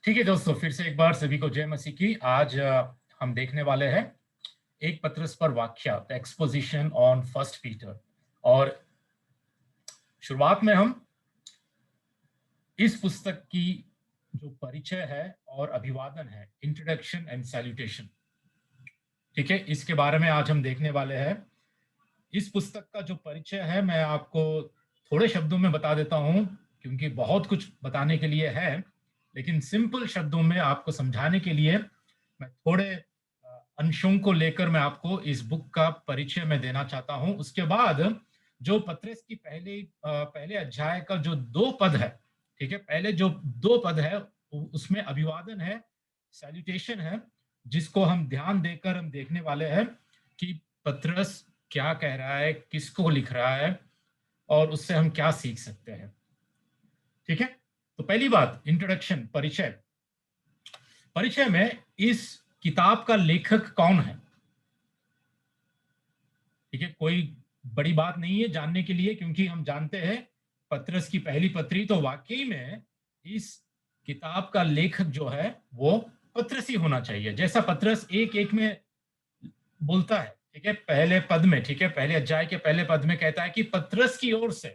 ठीक है दोस्तों, फिर से एक बार सभी को जय मसीह की। आज हम देखने वाले हैं एक पत्रस पर वाक्य, the exposition on first Peter. और शुरुआत में हम इस पुस्तक की जो परिचय है और अभिवादन है, इंट्रोडक्शन एंड सैल्यूटेशन, ठीक है, इसके बारे में आज हम देखने वाले हैं। इस पुस्तक का जो परिचय है मैं आपको थोड़े शब्दों में बता देता हूं, क्योंकि बहुत कुछ बताने के लिए है, लेकिन सिंपल शब्दों में आपको समझाने के लिए मैं थोड़े अंशों को लेकर मैं आपको इस बुक का परिचय में देना चाहता हूं। उसके बाद जो पत्रस की पहले अध्याय का जो 2 पद है, ठीक है, पहले जो 2 पद है उसमें अभिवादन है, सैल्यूटेशन है, जिसको हम ध्यान देकर हम देखने वाले हैं कि पत्रस क्या कह रहा है, किसको लिख रहा है और उससे हम क्या सीख सकते हैं। ठीक है, तो पहली बात, इंट्रोडक्शन, परिचय। परिचय में इस किताब का लेखक कौन है, ठीक है, कोई बड़ी बात नहीं है जानने के लिए, क्योंकि हम जानते हैं पत्रस की पहली पत्री, तो वाकई में इस किताब का लेखक जो है वो पत्रस ही होना चाहिए। जैसा पत्रस एक एक में बोलता है, ठीक है, पहले पद में, ठीक है, पहले अध्याय के पहले पद में कहता है कि पत्रस की ओर से,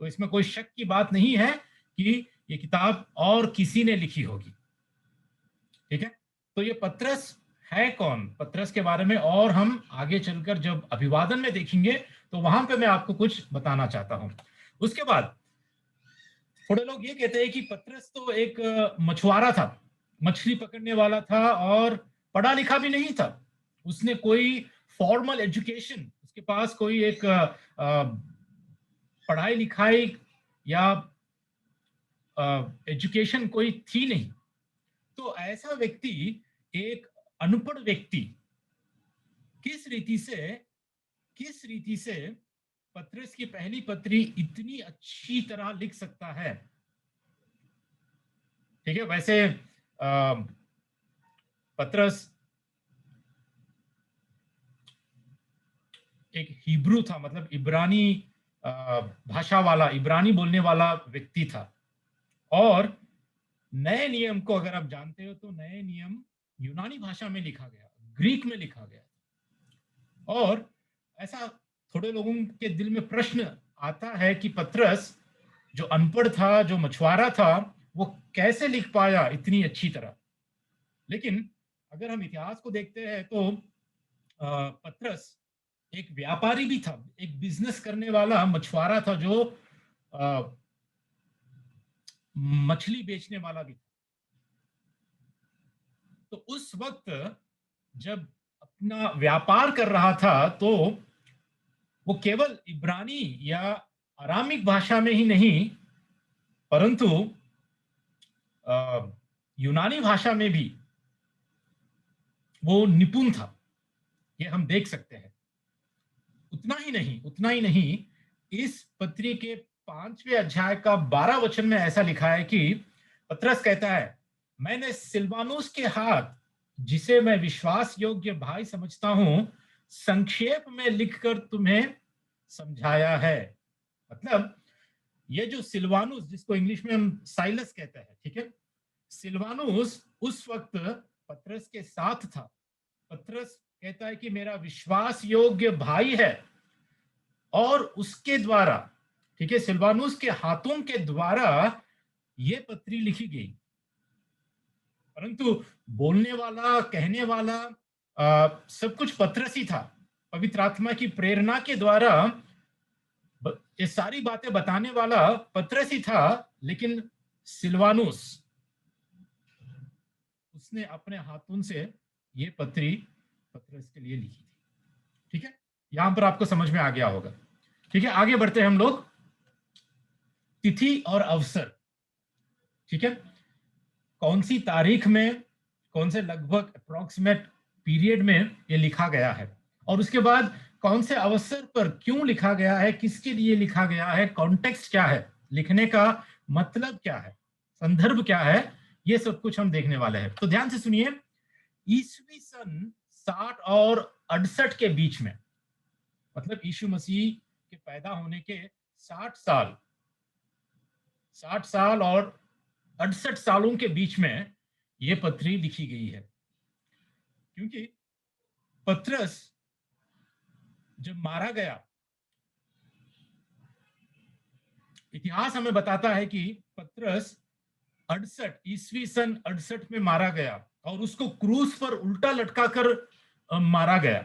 तो इसमें कोई शक की बात नहीं है कि ये किताब और किसी ने लिखी होगी। ठीक है, तो ये पत्रस है कौन, पत्रस के बारे में और हम आगे चलकर जब अभिवादन में देखेंगे तो वहां पे मैं आपको कुछ बताना चाहता हूं। उसके बाद थोड़े लोग ये कहते हैं कि पत्रस तो एक मछुआरा था, मछली पकड़ने वाला था और पढ़ा लिखा भी नहीं था। उसने कोई फॉर्मल एजुकेशन, उसके पास कोई एक पढ़ाई लिखाई या एजुकेशन कोई थी नहीं। तो ऐसा व्यक्ति, एक अनपढ़ व्यक्ति, किस रीति से किस रीति से पत्रस की पहली पत्री इतनी अच्छी तरह लिख सकता है। ठीक है, वैसे पत्रस एक हिब्रू था, मतलब इब्रानी भाषा वाला, इब्रानी बोलने वाला व्यक्ति था। और नए नियम को अगर आप जानते हो तो नए नियम यूनानी भाषा में लिखा गया, ग्रीक में लिखा गया। और ऐसा थोड़े लोगों के दिल में प्रश्न आता है कि पत्रस जो अनपढ़ था, जो मछुआरा था, वो कैसे लिख पाया इतनी अच्छी तरह। लेकिन अगर हम इतिहास को देखते हैं तो पत्रस एक व्यापारी भी था, एक बिजनेस करने वाला मछुआरा था, जो मछली बेचने वाला भी था। तो उस वक्त जब अपना व्यापार कर रहा था तो वो केवल इब्रानी या अरामिक भाषा में ही नहीं, परंतु यूनानी भाषा में भी वो निपुण था, ये हम देख सकते हैं। उतना ही नहीं, इस पत्री के 5वें अध्याय का 12 वचन में ऐसा लिखा है कि पत्रस कहता है, मैंने सिलवानुस के हाथ, जिसे मैं विश्वास योग्य भाई समझता हूं, संक्षेप में लिखकर तुम्हें समझाया है। मतलब ये जो सिलवानुस, जिसको इंग्लिश में हम साइलस कहते हैं, ठीक है, सिलवानुस उस वक्त पत्रस के साथ था। पत्रस कहता है कि मेरा विश्वास योग्य भाई है, और उसके द्वारा, ठीक है, सिलवानुस के हाथों के द्वारा ये पत्री लिखी गई। परंतु बोलने वाला, कहने वाला सब कुछ पत्रस ही था। पवित्र आत्मा की प्रेरणा के द्वारा ये सारी बातें बताने वाला पत्रस ही था, लेकिन सिलवानुस, उसने अपने हाथों से ये पत्री पत्रस के लिए लिखी थी। ठीक है, यहां पर आपको समझ में आ गया होगा। ठीक है, आगे बढ़ते हैं हम लोग। तिथि और अवसर, ठीक है, कौन सी तारीख में, कौन से लगभग अप्रोक्सीमेट पीरियड में ये लिखा गया है, और उसके बाद कौन से अवसर पर क्यों लिखा गया है, किसके लिए लिखा गया है, कॉन्टेक्स्ट क्या है, लिखने का मतलब क्या है, संदर्भ क्या है, ये सब कुछ हम देखने वाले हैं। तो ध्यान से सुनिए। ईसवी सन 60 और 68 के बीच में, मतलब यीशु मसीह के पैदा होने के 60 साल और 68 सालों के बीच में ये पत्री लिखी गई है, क्योंकि पतरस जब मारा गया, इतिहास हमें बताता है कि पतरस 68 ईस्वी सन 68 में मारा गया और उसको क्रूस पर उल्टा लटकाकर मारा गया।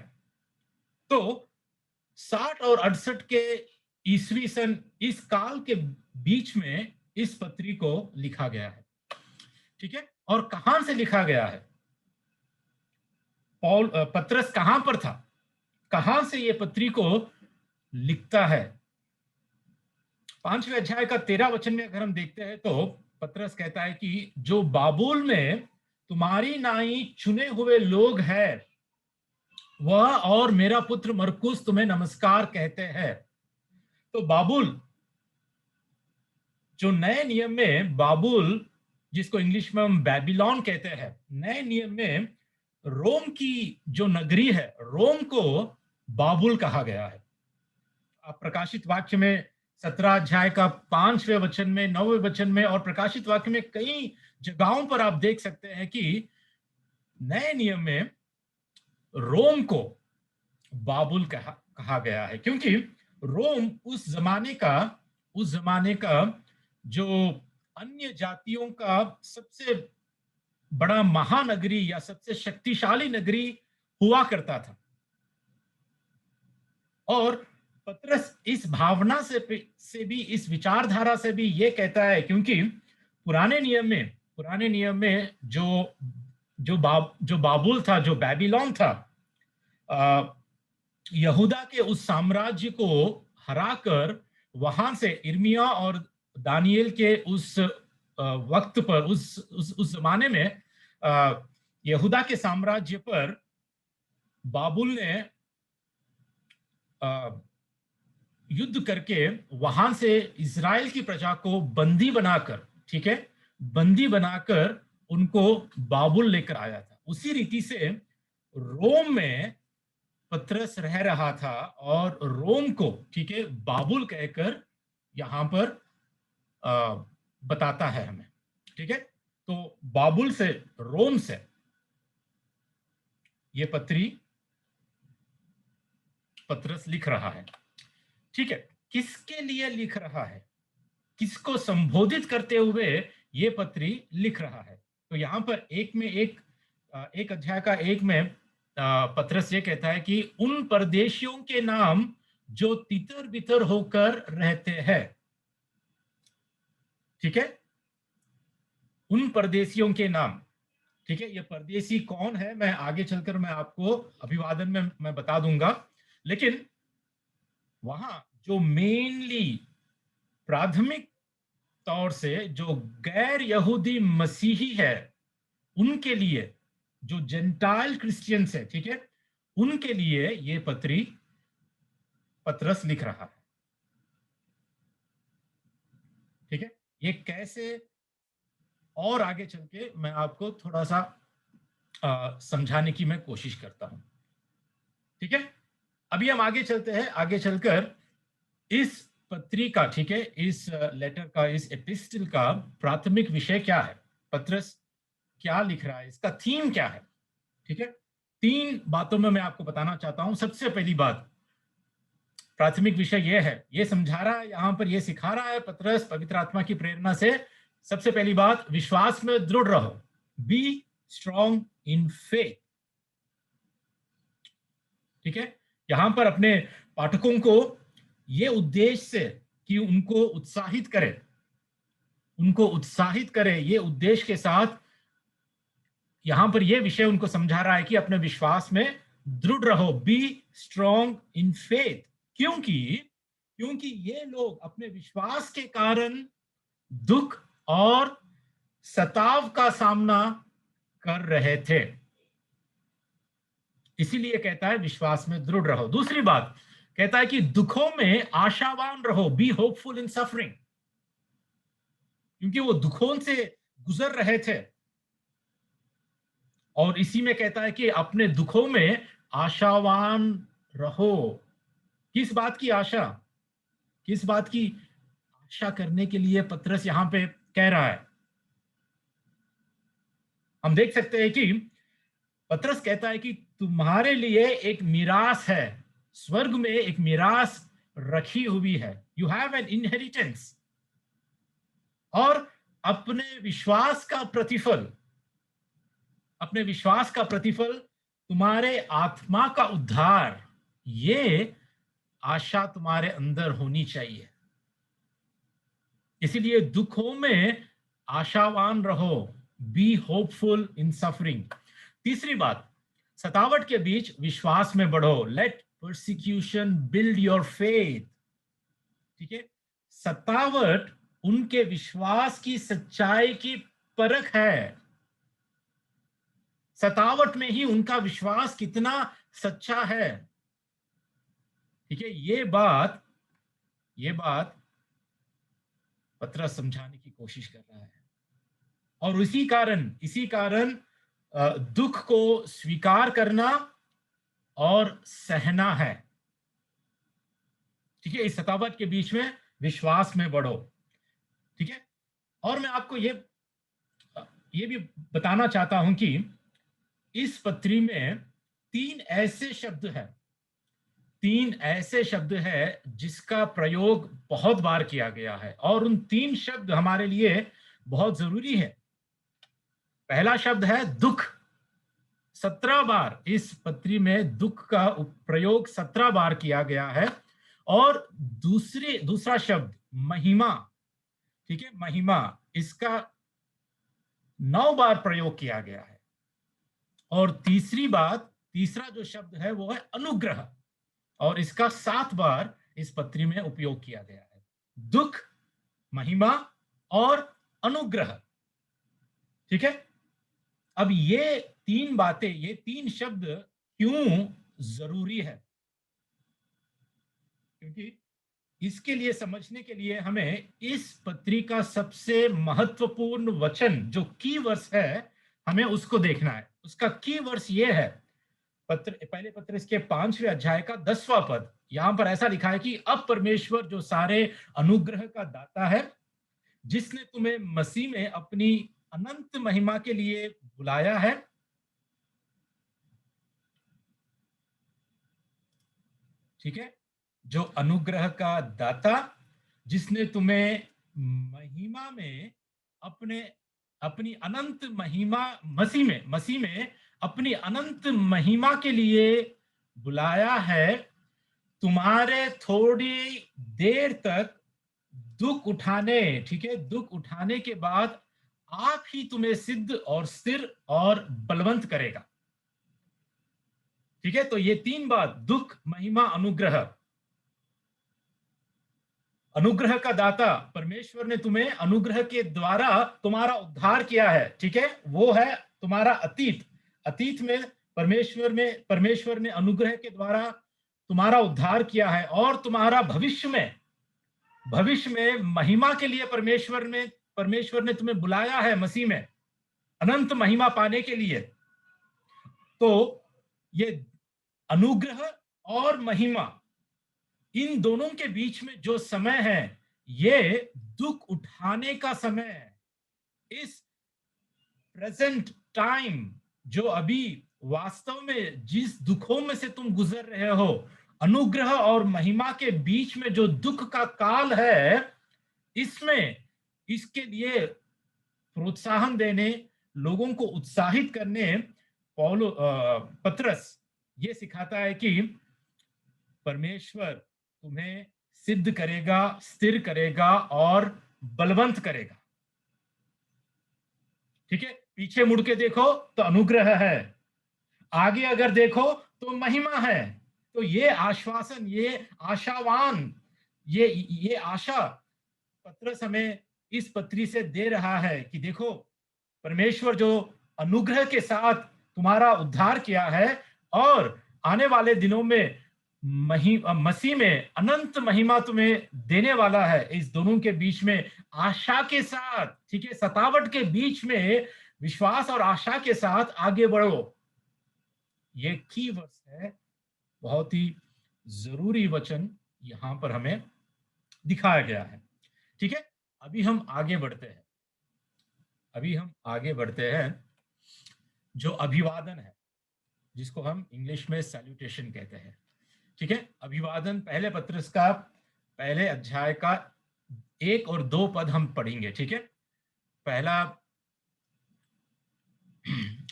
तो 60 और 68 के ईस्वी सन, इस काल के बीच में इस पत्री को लिखा गया है, ठीक है। और कहां से लिखा गया है? पतरस कहां पर था, कहां से ये पत्री को लिखता है? 5वें अध्याय का 13 वचन में अगर हम देखते हैं तो पतरस कहता है कि जो बाबुल में तुम्हारी नाई चुने हुए लोग हैं, वह और मेरा पुत्र मरकुस तुम्हें नमस्कार कहते हैं। तो बाबुल, जो नए नियम में बाबुल, जिसको इंग्लिश में हम बेबीलोन कहते हैं, नए नियम में रोम की जो नगरी है, रोम को बाबुल कहा गया है। आप प्रकाशित वाक्य में 17 अध्याय का 5वें वचन में, 9वें वचन में और प्रकाशित वाक्य में कई जगहों पर आप देख सकते हैं कि नए नियम में रोम को बाबुल कहा गया है, क्योंकि रोम उस जमाने का जो अन्य जातियों का सबसे बड़ा महानगरी या सबसे शक्तिशाली नगरी हुआ करता था। और पतरस इस भावना से भी, इस विचारधारा से भी ये कहता है, क्योंकि पुराने नियम में जो बाबुल था, जो बेबीलोन था, यहूदा के उस साम्राज्य को हराकर वहां से इर्मिया और दानियेल के उस वक्त पर, उस जमाने में यहूदा के साम्राज्य पर बाबुल ने युद्ध करके वहां से इजराइल की प्रजा को बंदी बनाकर, ठीक है, बंदी बनाकर उनको बाबुल लेकर आया था। उसी रीति से रोम में पतरस रह रहा था और रोम को, ठीक है, बाबुल कहकर यहां पर बताता है हमें, ठीक है। तो बाबुल से, रोम से ये पत्री पतरस लिख रहा है, ठीक है। किसके लिए लिख रहा है, किसको संबोधित करते हुए ये पत्री लिख रहा है? तो यहां पर एक अध्याय का 1 में पतरस ये कहता है कि उन परदेशियों के नाम जो तितर बितर होकर रहते हैं, ठीक है, उन परदेशियों के नाम, ठीक है। ये परदेशी कौन है, मैं आगे चलकर मैं आपको अभिवादन में मैं बता दूंगा, लेकिन वहां जो मेनली प्राथमिक तौर से जो गैर यहूदी मसीही है, उनके लिए, जो जेंटाइल क्रिश्चियंस है, ठीक है, उनके लिए ये पत्री पतरस लिख रहा है, ठीक है। ये कैसे, और आगे चल के मैं आपको थोड़ा सा समझाने की मैं कोशिश करता हूं, ठीक है। अभी हम आगे चलते हैं, आगे चलकर इस पत्री का, ठीक है, इस लेटर का, इस एपिस्टल का प्राथमिक विषय क्या है, पतरस क्या लिख रहा है, इसका थीम क्या है, ठीक है। 3 बातों में मैं आपको बताना चाहता हूं। सबसे पहली बात, प्राथमिक विषय यह है, ये समझा रहा है यहां पर, ये सिखा रहा है पतरस पवित्र आत्मा की प्रेरणा से। सबसे पहली बात, विश्वास में दृढ़ रहो, बी स्ट्रॉन्ग इन फेथ, ठीक है। यहां पर अपने पाठकों को ये उद्देश्य से कि उनको उत्साहित करे, ये उद्देश्य के साथ यहां पर यह विषय उनको समझा रहा है कि अपने विश्वास में दृढ़ रहो, बी स्ट्रॉन्ग इन फेथ, क्योंकि ये लोग अपने विश्वास के कारण दुख और सताव का सामना कर रहे थे, इसीलिए कहता है विश्वास में दृढ़ रहो। दूसरी बात, कहता है कि दुखों में आशावान रहो, बी होपफुल इन सफरिंग, क्योंकि वो दुखों से गुजर रहे थे। और इसी में कहता है कि अपने दुखों में आशावान रहो। किस बात की आशा, किस बात की आशा करने के लिए पतरस यहां पे कह रहा है? हम देख सकते हैं कि पतरस कहता है कि तुम्हारे लिए एक मीरास है, स्वर्ग में एक मीरास रखी हुई है, यू हैव एन इनहेरिटेंस। और अपने विश्वास का प्रतिफल, अपने विश्वास का प्रतिफल तुम्हारे आत्मा का उद्धार, ये आशा तुम्हारे अंदर होनी चाहिए। इसीलिए दुखों में आशावान रहो, बी होपफुल इन सफरिंग। तीसरी बात, सतावट के बीच विश्वास में बढ़ो, let persecution build your faith. ठीक है, सतावट उनके विश्वास की सच्चाई की परख है। सतावट में ही उनका विश्वास कितना सच्चा है। ठीक है, ये बात पतरस समझाने की कोशिश कर रहा है। और इसी कारण दुख को स्वीकार करना और सहना है। ठीक है, इस सतावट के बीच में विश्वास में बढ़ो। ठीक है, और मैं आपको ये भी बताना चाहता हूं कि इस पत्री में तीन ऐसे शब्द है जिसका प्रयोग बहुत बार किया गया है, और उन तीन शब्द हमारे लिए बहुत जरूरी है। पहला शब्द है दुख। 17 बार इस पत्री में दुख का प्रयोग 17 बार किया गया है। और दूसरा शब्द महिमा, ठीक है, महिमा, इसका 9 बार प्रयोग किया गया है। और तीसरा जो शब्द है वो है अनुग्रह, और इसका 7 बार इस पत्री में उपयोग किया गया है। दुख, महिमा और अनुग्रह। ठीक है, अब ये तीन बातें, ये तीन शब्द क्यों जरूरी है? क्योंकि इसके लिए, समझने के लिए, हमें इस पत्री का सबसे महत्वपूर्ण वचन जो की वर्स है, हमें उसको देखना है। उसका की वर्स ये है, पहले पत्र इसके 5वें अध्याय का 10वां पद। यहां पर ऐसा लिखा है कि अब परमेश्वर जो सारे अनुग्रह का दाता है, जिसने तुम्हें मसीह में अपनी अनंत महिमा के लिए बुलाया है। ठीक है, जो अनुग्रह का दाता, जिसने तुम्हें महिमा में अपने अपनी अनंत महिमा, मसीह में अपनी अनंत महिमा के लिए बुलाया है, तुम्हारे थोड़ी देर तक दुख उठाने, ठीक है, दुख उठाने के बाद आप ही तुम्हें सिद्ध और स्थिर और बलवंत करेगा। ठीक है, तो ये तीन बात, दुख, महिमा, अनुग्रह। अनुग्रह का दाता, परमेश्वर ने तुम्हें अनुग्रह के द्वारा तुम्हारा उद्धार किया है। ठीक है, वो है तुम्हारा अतीत में परमेश्वर ने अनुग्रह के द्वारा तुम्हारा उद्धार किया है। और तुम्हारा भविष्य में महिमा के लिए परमेश्वर ने तुम्हें बुलाया है, मसीह में अनंत महिमा पाने के लिए। तो ये अनुग्रह और महिमा, इन दोनों के बीच में जो समय है, ये दुख उठाने का समय है। इस प्रेजेंट टाइम, जो अभी वास्तव में जिस दुखों में से तुम गुजर रहे हो, अनुग्रह और महिमा के बीच में जो दुख का काल है, इसमें इसके लिए प्रोत्साहन देने, लोगों को उत्साहित करने, पतरस ये सिखाता है कि परमेश्वर तुम्हें सिद्ध करेगा, स्थिर करेगा और बलवंत करेगा। ठीक है, पीछे मुड़ के देखो तो अनुग्रह है, आगे अगर देखो तो महिमा है। तो ये आश्वासन, ये आशावान, ये आशा पत्रस हमें इस पत्री से दे रहा है कि देखो, परमेश्वर जो अनुग्रह के साथ तुम्हारा उद्धार किया है, और आने वाले दिनों में मसीह में अनंत महिमा तुम्हें देने वाला है। इस दोनों के बीच में आशा के साथ, ठीक है, सतावट के बीच में विश्वास और आशा के साथ आगे बढ़ो। ये की वर्स है, बहुत ही जरूरी वचन यहां पर हमें दिखाया गया है। ठीक है, अभी हम आगे बढ़ते हैं। जो अभिवादन है, जिसको हम इंग्लिश में सैल्यूटेशन कहते हैं, ठीक है। अभिवादन पहले पत्रस का पहले अध्याय का 1 और 2 पद हम पढ़ेंगे, ठीक है। पहला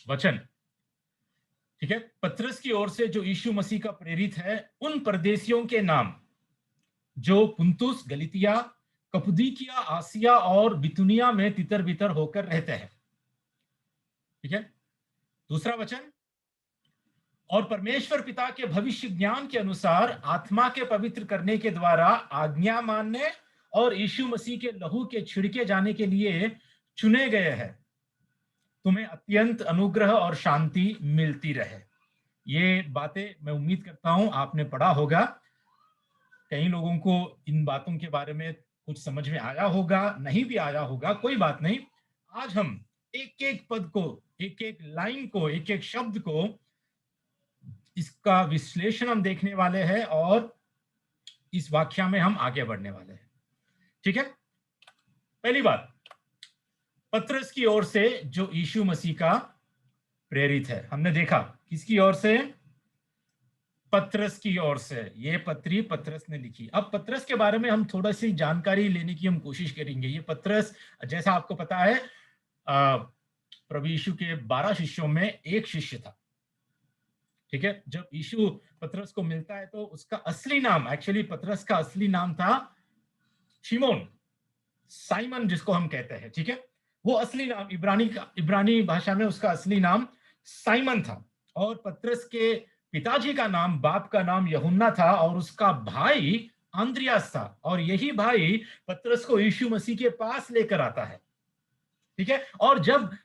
वचन, ठीक है। पत्रस की ओर से जो यीशु मसीह का प्रेरित है, उन परदेशियों के नाम जो पुंतुस, गलितिया, कपुदिकिया, आसिया और बितुनिया में तितर बितर होकर रहते हैं, ठीक है। दूसरा वचन, और परमेश्वर पिता के भविष्य ज्ञान के अनुसार आत्मा के पवित्र करने के द्वारा आज्ञा मानने और यीशु मसीह के लहू के छिड़के जाने के लिए चुने गए हैं, तुम्हें अत्यंत अनुग्रह और शांति मिलती रहे। ये बातें मैं उम्मीद करता हूं आपने पढ़ा होगा। कई लोगों को इन बातों के बारे में कुछ समझ में आया होगा, नहीं भी आया होगा, कोई बात नहीं। आज हम एक एक पद को, एक एक लाइन को, एक एक शब्द को, इसका विश्लेषण हम देखने वाले हैं और इस व्याख्या में हम आगे बढ़ने वाले हैं, ठीक है। पहली बात, पत्रस की ओर से जो यीशु मसीह का प्रेरित है, हमने देखा किसकी ओर से, पत्रस की ओर से। ये पत्री पत्रस ने लिखी। अब पत्रस के बारे में हम थोड़ा सी जानकारी लेने की हम कोशिश करेंगे। ये पत्रस, जैसा आपको पता है, प्रभु यीशु के 12 शिष्यों में एक शिष्य था, ठीक है। जब यीशु पत्रस को मिलता है तो उसका असली नाम, एक्चुअली पत्रस का असली नाम था शिमोन, साइमन जिसको हम कहते हैं, ठीक है। वो असली नाम इब्रानी भाषा में उसका असली नाम साइमन था। और पत्रस के पिताजी का नाम, बाप का नाम यूहन्ना था और उसका भाई आंद्रियास था। और यही भाई पत्रस को यीशु मसीह के पास लेकर आता है, ठीक है। और जब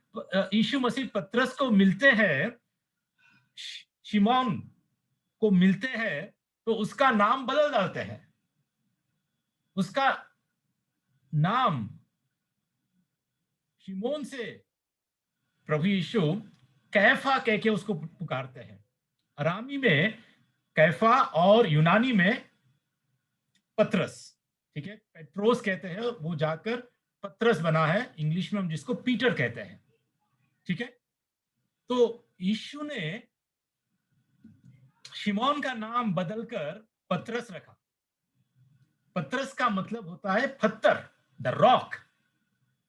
यीशु मसीह पत्रस को मिलते हैं, शिमोन को मिलते हैं, तो उसका नाम बदल डालते हैं। उसका नाम शिमोन से प्रभु यीशु कैफा कह के उसको पुकारते हैं। अरामी में कैफा और यूनानी में पत्रस, ठीक है। पेट्रोस कहते हैं, वो जाकर पत्रस बना है। इंग्लिश में हम जिसको पीटर कहते हैं, ठीक है। तो यीशु ने शिमोन का नाम बदलकर पत्रस रखा। पत्रस का मतलब होता है पत्थर, the rock,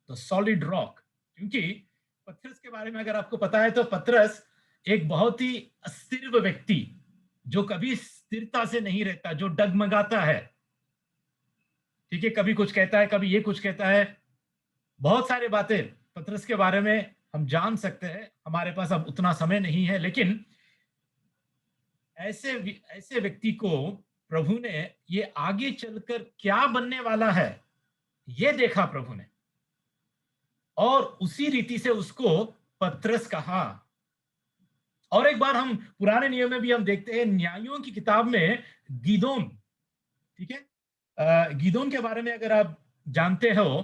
the solid rock. क्योंकि पत्रस के बारे में अगर आपको पता है तो पत्रस एक बहुत ही अस्थिर व्यक्ति, जो कभी स्थिरता से नहीं रहता, जो डगमगाता है, ठीक है। कभी कुछ कहता है, कभी ये कुछ कहता है। बहुत सारी बातें पत्रस के बारे में हम जान सकते हैं, हमारे पास अब उतना समय नहीं है, लेकिन ऐसे ऐसे व्यक्ति को प्रभु ने ये आगे चलकर क्या बनने वाला है ये देखा प्रभु ने, और उसी रीति से उसको पत्रस कहा। और एक बार हम पुराने नियम में भी हम देखते हैं, न्यायों की किताब में गिदोन, ठीक है। गिदोन के बारे में अगर आप जानते हो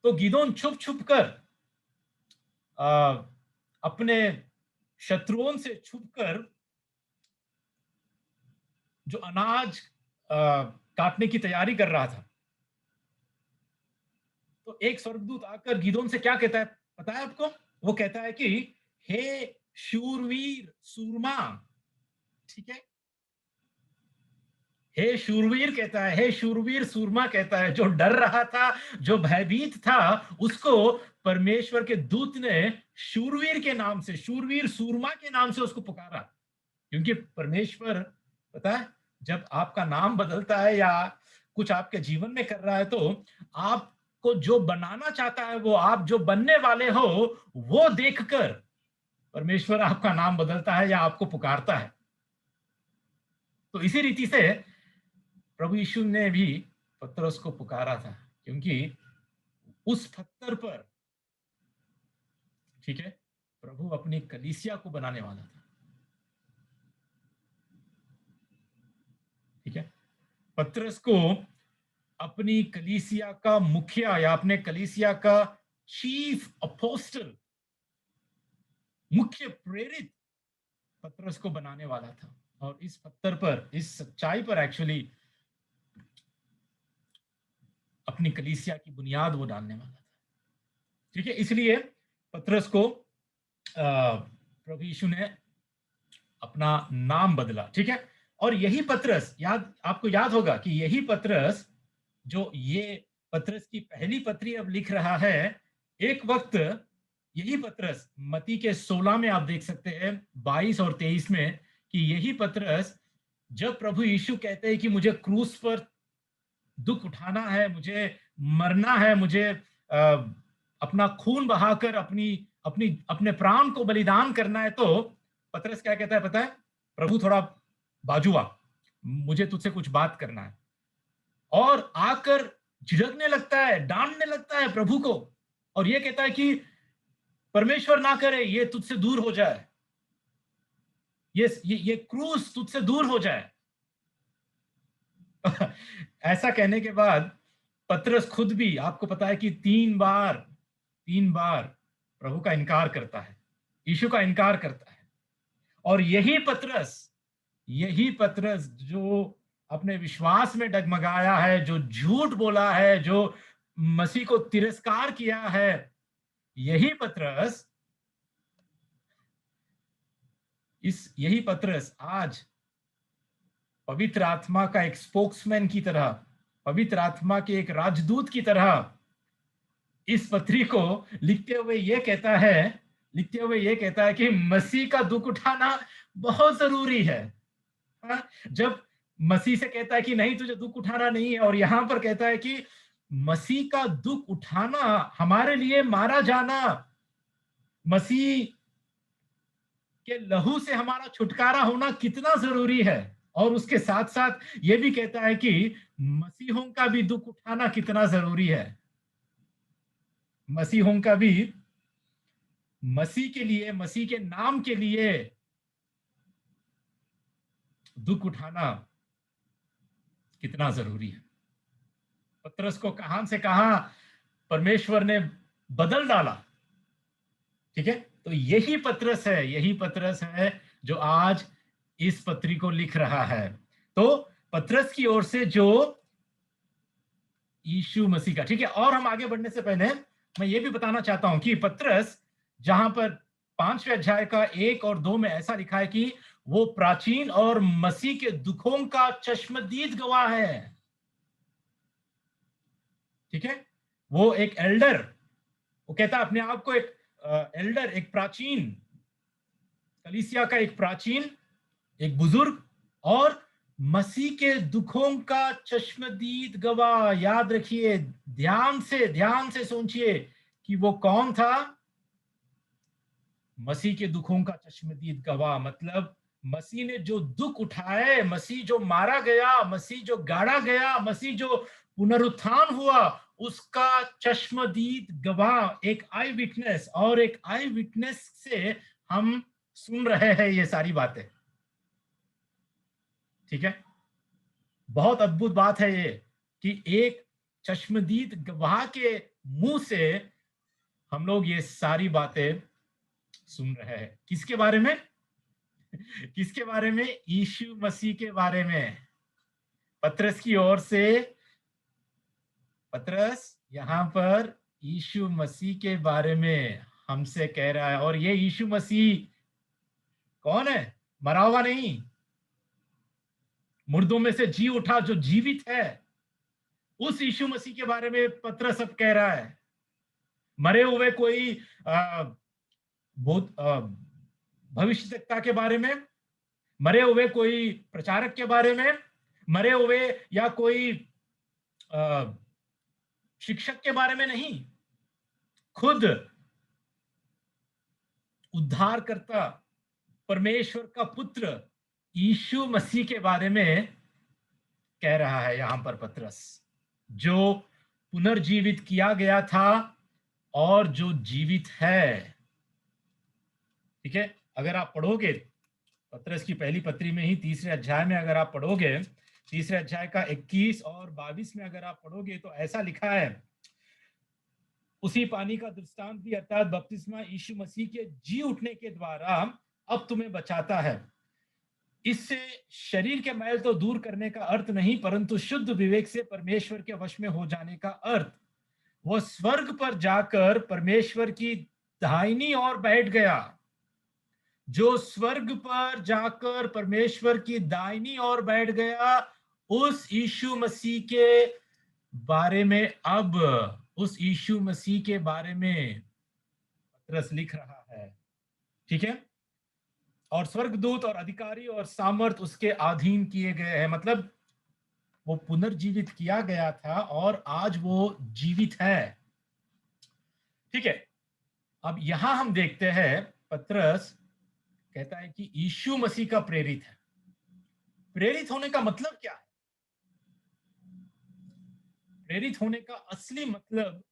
तो गिदोन छुप छुप कर अपने शत्रुओं से छुपकर जो अनाज काटने की तैयारी कर रहा था, तो एक स्वर्गदूत आकर गिदोन से क्या कहता है पता है आपको? वो कहता है कि हे शूरवीर सूरमा, ठीक है। हे शूरवीर कहता है, हे शूरवीर सूरमा कहता है। जो डर रहा था, जो भयभीत था, उसको परमेश्वर के दूत ने शूरवीर के नाम से, शूरवीर सूरमा के नाम से उसको पुकारा। क्योंकि परमेश्वर, पता है, जब आपका नाम बदलता है या कुछ आपके जीवन में कर रहा है, तो आपको जो बनाना चाहता है, वो आप जो बनने वाले हो, वो देखकर परमेश्वर आपका नाम बदलता है या आपको पुकारता है। तो इसी रीति से प्रभु यीशु ने भी पतरस को पुकारा था, क्योंकि उस पत्थर पर, ठीक है, प्रभु अपनी कलीसिया को बनाने वाला था, ठीक है। पतरस को अपनी कलीसिया का मुखिया या अपने कलीसिया का चीफ अपोस्टल, मुख्य प्रेरित पतरस को बनाने वाला था। और इस पत्थर पर, इस सच्चाई पर एक्चुअली अपनी कलीसिया की बुनियाद वो डालने वाला था, ठीक है। इसलिए पतरस को प्रभु यीशु ने अपना नाम बदला, ठीक है। और यही पतरस, आपको याद होगा कि यही पतरस, जो ये पतरस की पहली पत्री अब लिख रहा है, एक वक्त यही पतरस मत्ती के 16 में आप देख सकते हैं 22 और 23 में, कि यही पतरस जब प्रभु यीशु कहते हैं कि मुझे क्रूस पर दुख उठाना है, मुझे मरना है, मुझे अपना खून बहाकर अपने प्राण को बलिदान करना है, तो पतरस क्या कहता है पता है? प्रभु थोड़ा बाजू आ, मुझे तुझसे कुछ बात करना है। और आकर झिड़कने लगता है, डांटने लगता है प्रभु को, और ये कहता है कि परमेश्वर ना करे ये तुझसे दूर हो जाए, ये क्रूस तुझसे दूर हो जाए। ऐसा कहने के बाद पतरस खुद भी, आपको पता है कि 3 बार प्रभु का इनकार करता है, यीशु का इनकार करता है। और यही पतरस जो अपने विश्वास में डगमगाया है, जो झूठ बोला है, जो मसीह को तिरस्कार किया है, यही पतरस आज पवित्र आत्मा का एक स्पोक्समैन की तरह, पवित्र आत्मा के एक राजदूत की तरह इस पत्री को लिखते हुए ये कहता है कि मसीह का दुख उठाना बहुत जरूरी है। जब मसीह से कहता है कि नहीं तुझे दुख उठाना नहीं है, और यहां पर कहता है कि मसीह का दुख उठाना, हमारे लिए मारा जाना, मसीह के लहू से हमारा छुटकारा होना कितना जरूरी है। और उसके साथ साथ ये भी कहता है कि मसीहों का भी दुख उठाना कितना जरूरी है। मसीहों का भी मसीह के लिए, मसीह के नाम के लिए दुख उठाना कितना जरूरी है। पतरस को कहां से कहां परमेश्वर ने बदल डाला, ठीक है। तो यही पतरस है जो आज इस पत्री को लिख रहा है। तो पतरस की ओर से जो यीशु मसीह का, ठीक है। और हम आगे बढ़ने से पहले मैं ये भी बताना चाहता हूं कि पतरस, जहां पर 5वें अध्याय का 1 और 2 में ऐसा लिखा है कि वो प्राचीन और मसीह के दुखों का चश्मदीद गवाह है, ठीक है। वो एक एल्डर, वो कहता है अपने आप को एक एल्डर, एक प्राचीन, कलीसिया का एक प्राचीन, एक बुजुर्ग, और मसीह के दुखों का चश्मदीद गवाह। याद रखिए, ध्यान से सोचिए कि वो कौन था। मसीह के दुखों का चश्मदीद गवाह मतलब मसीह ने जो दुख उठाए, मसीह जो मारा गया, मसीह जो गाड़ा गया, मसीह जो पुनरुत्थान हुआ, उसका चश्मदीद गवाह, एक आई विटनेस। और एक आई विटनेस से हम सुन रहे हैं ये सारी बातें, ठीक है। बहुत अद्भुत बात है ये कि एक चश्मदीद गवाह के मुंह से हम लोग ये सारी बातें सुन रहे हैं। किसके बारे में? किसके बारे में? यीशु मसीह के बारे में। पतरस की ओर से पतरस यहां पर यीशु मसीह के बारे में हमसे कह रहा है। और ये यीशु मसीह कौन है? मरा हुआ नहीं, मुर्दों में से जी उठा, जो जीवित है, उस यीशु मसीह के बारे में पतरस अब कह रहा है। मरे हुए कोई भविष्यद्वक्ता के बारे में, मरे हुए कोई प्रचारक के बारे में, मरे हुए या कोई शिक्षक के बारे में नहीं, खुद उद्धारकर्ता, परमेश्वर का पुत्र यीशु मसीह के बारे में कह रहा है यहां पर पतरस, जो पुनर्जीवित किया गया था और जो जीवित है, ठीक है। अगर आप पढ़ोगे पतरस की पहली पत्री में ही 3रे अध्याय में, अगर आप पढ़ोगे 3रे अध्याय का 21 और 22 में अगर आप पढ़ोगे तो ऐसा लिखा है, उसी पानी का दृष्टांत भी अर्थात बपतिस्मा यीशु मसीह के जी उठने के द्वारा अब तुम्हें बचाता है। इससे शरीर के मैल तो दूर करने का अर्थ नहीं, परंतु शुद्ध विवेक से परमेश्वर के वश में हो जाने का अर्थ। वो स्वर्ग पर जाकर परमेश्वर की दाहिनी ओर बैठ गया। जो स्वर्ग पर जाकर परमेश्वर की दाहिनी ओर बैठ गया, उस यीशु मसीह के बारे में, अब उस यीशु मसीह के बारे में पतरस लिख रहा है। ठीक है, और स्वर्गदूत और अधिकारी और सामर्थ उसके अधीन किए गए हैं, मतलब वो पुनर्जीवित किया गया था और आज वो जीवित है। ठीक है, अब यहां हम देखते हैं पतरस कहता है कि यीशु मसीह का प्रेरित है। प्रेरित होने का मतलब क्या है? प्रेरित होने का असली मतलब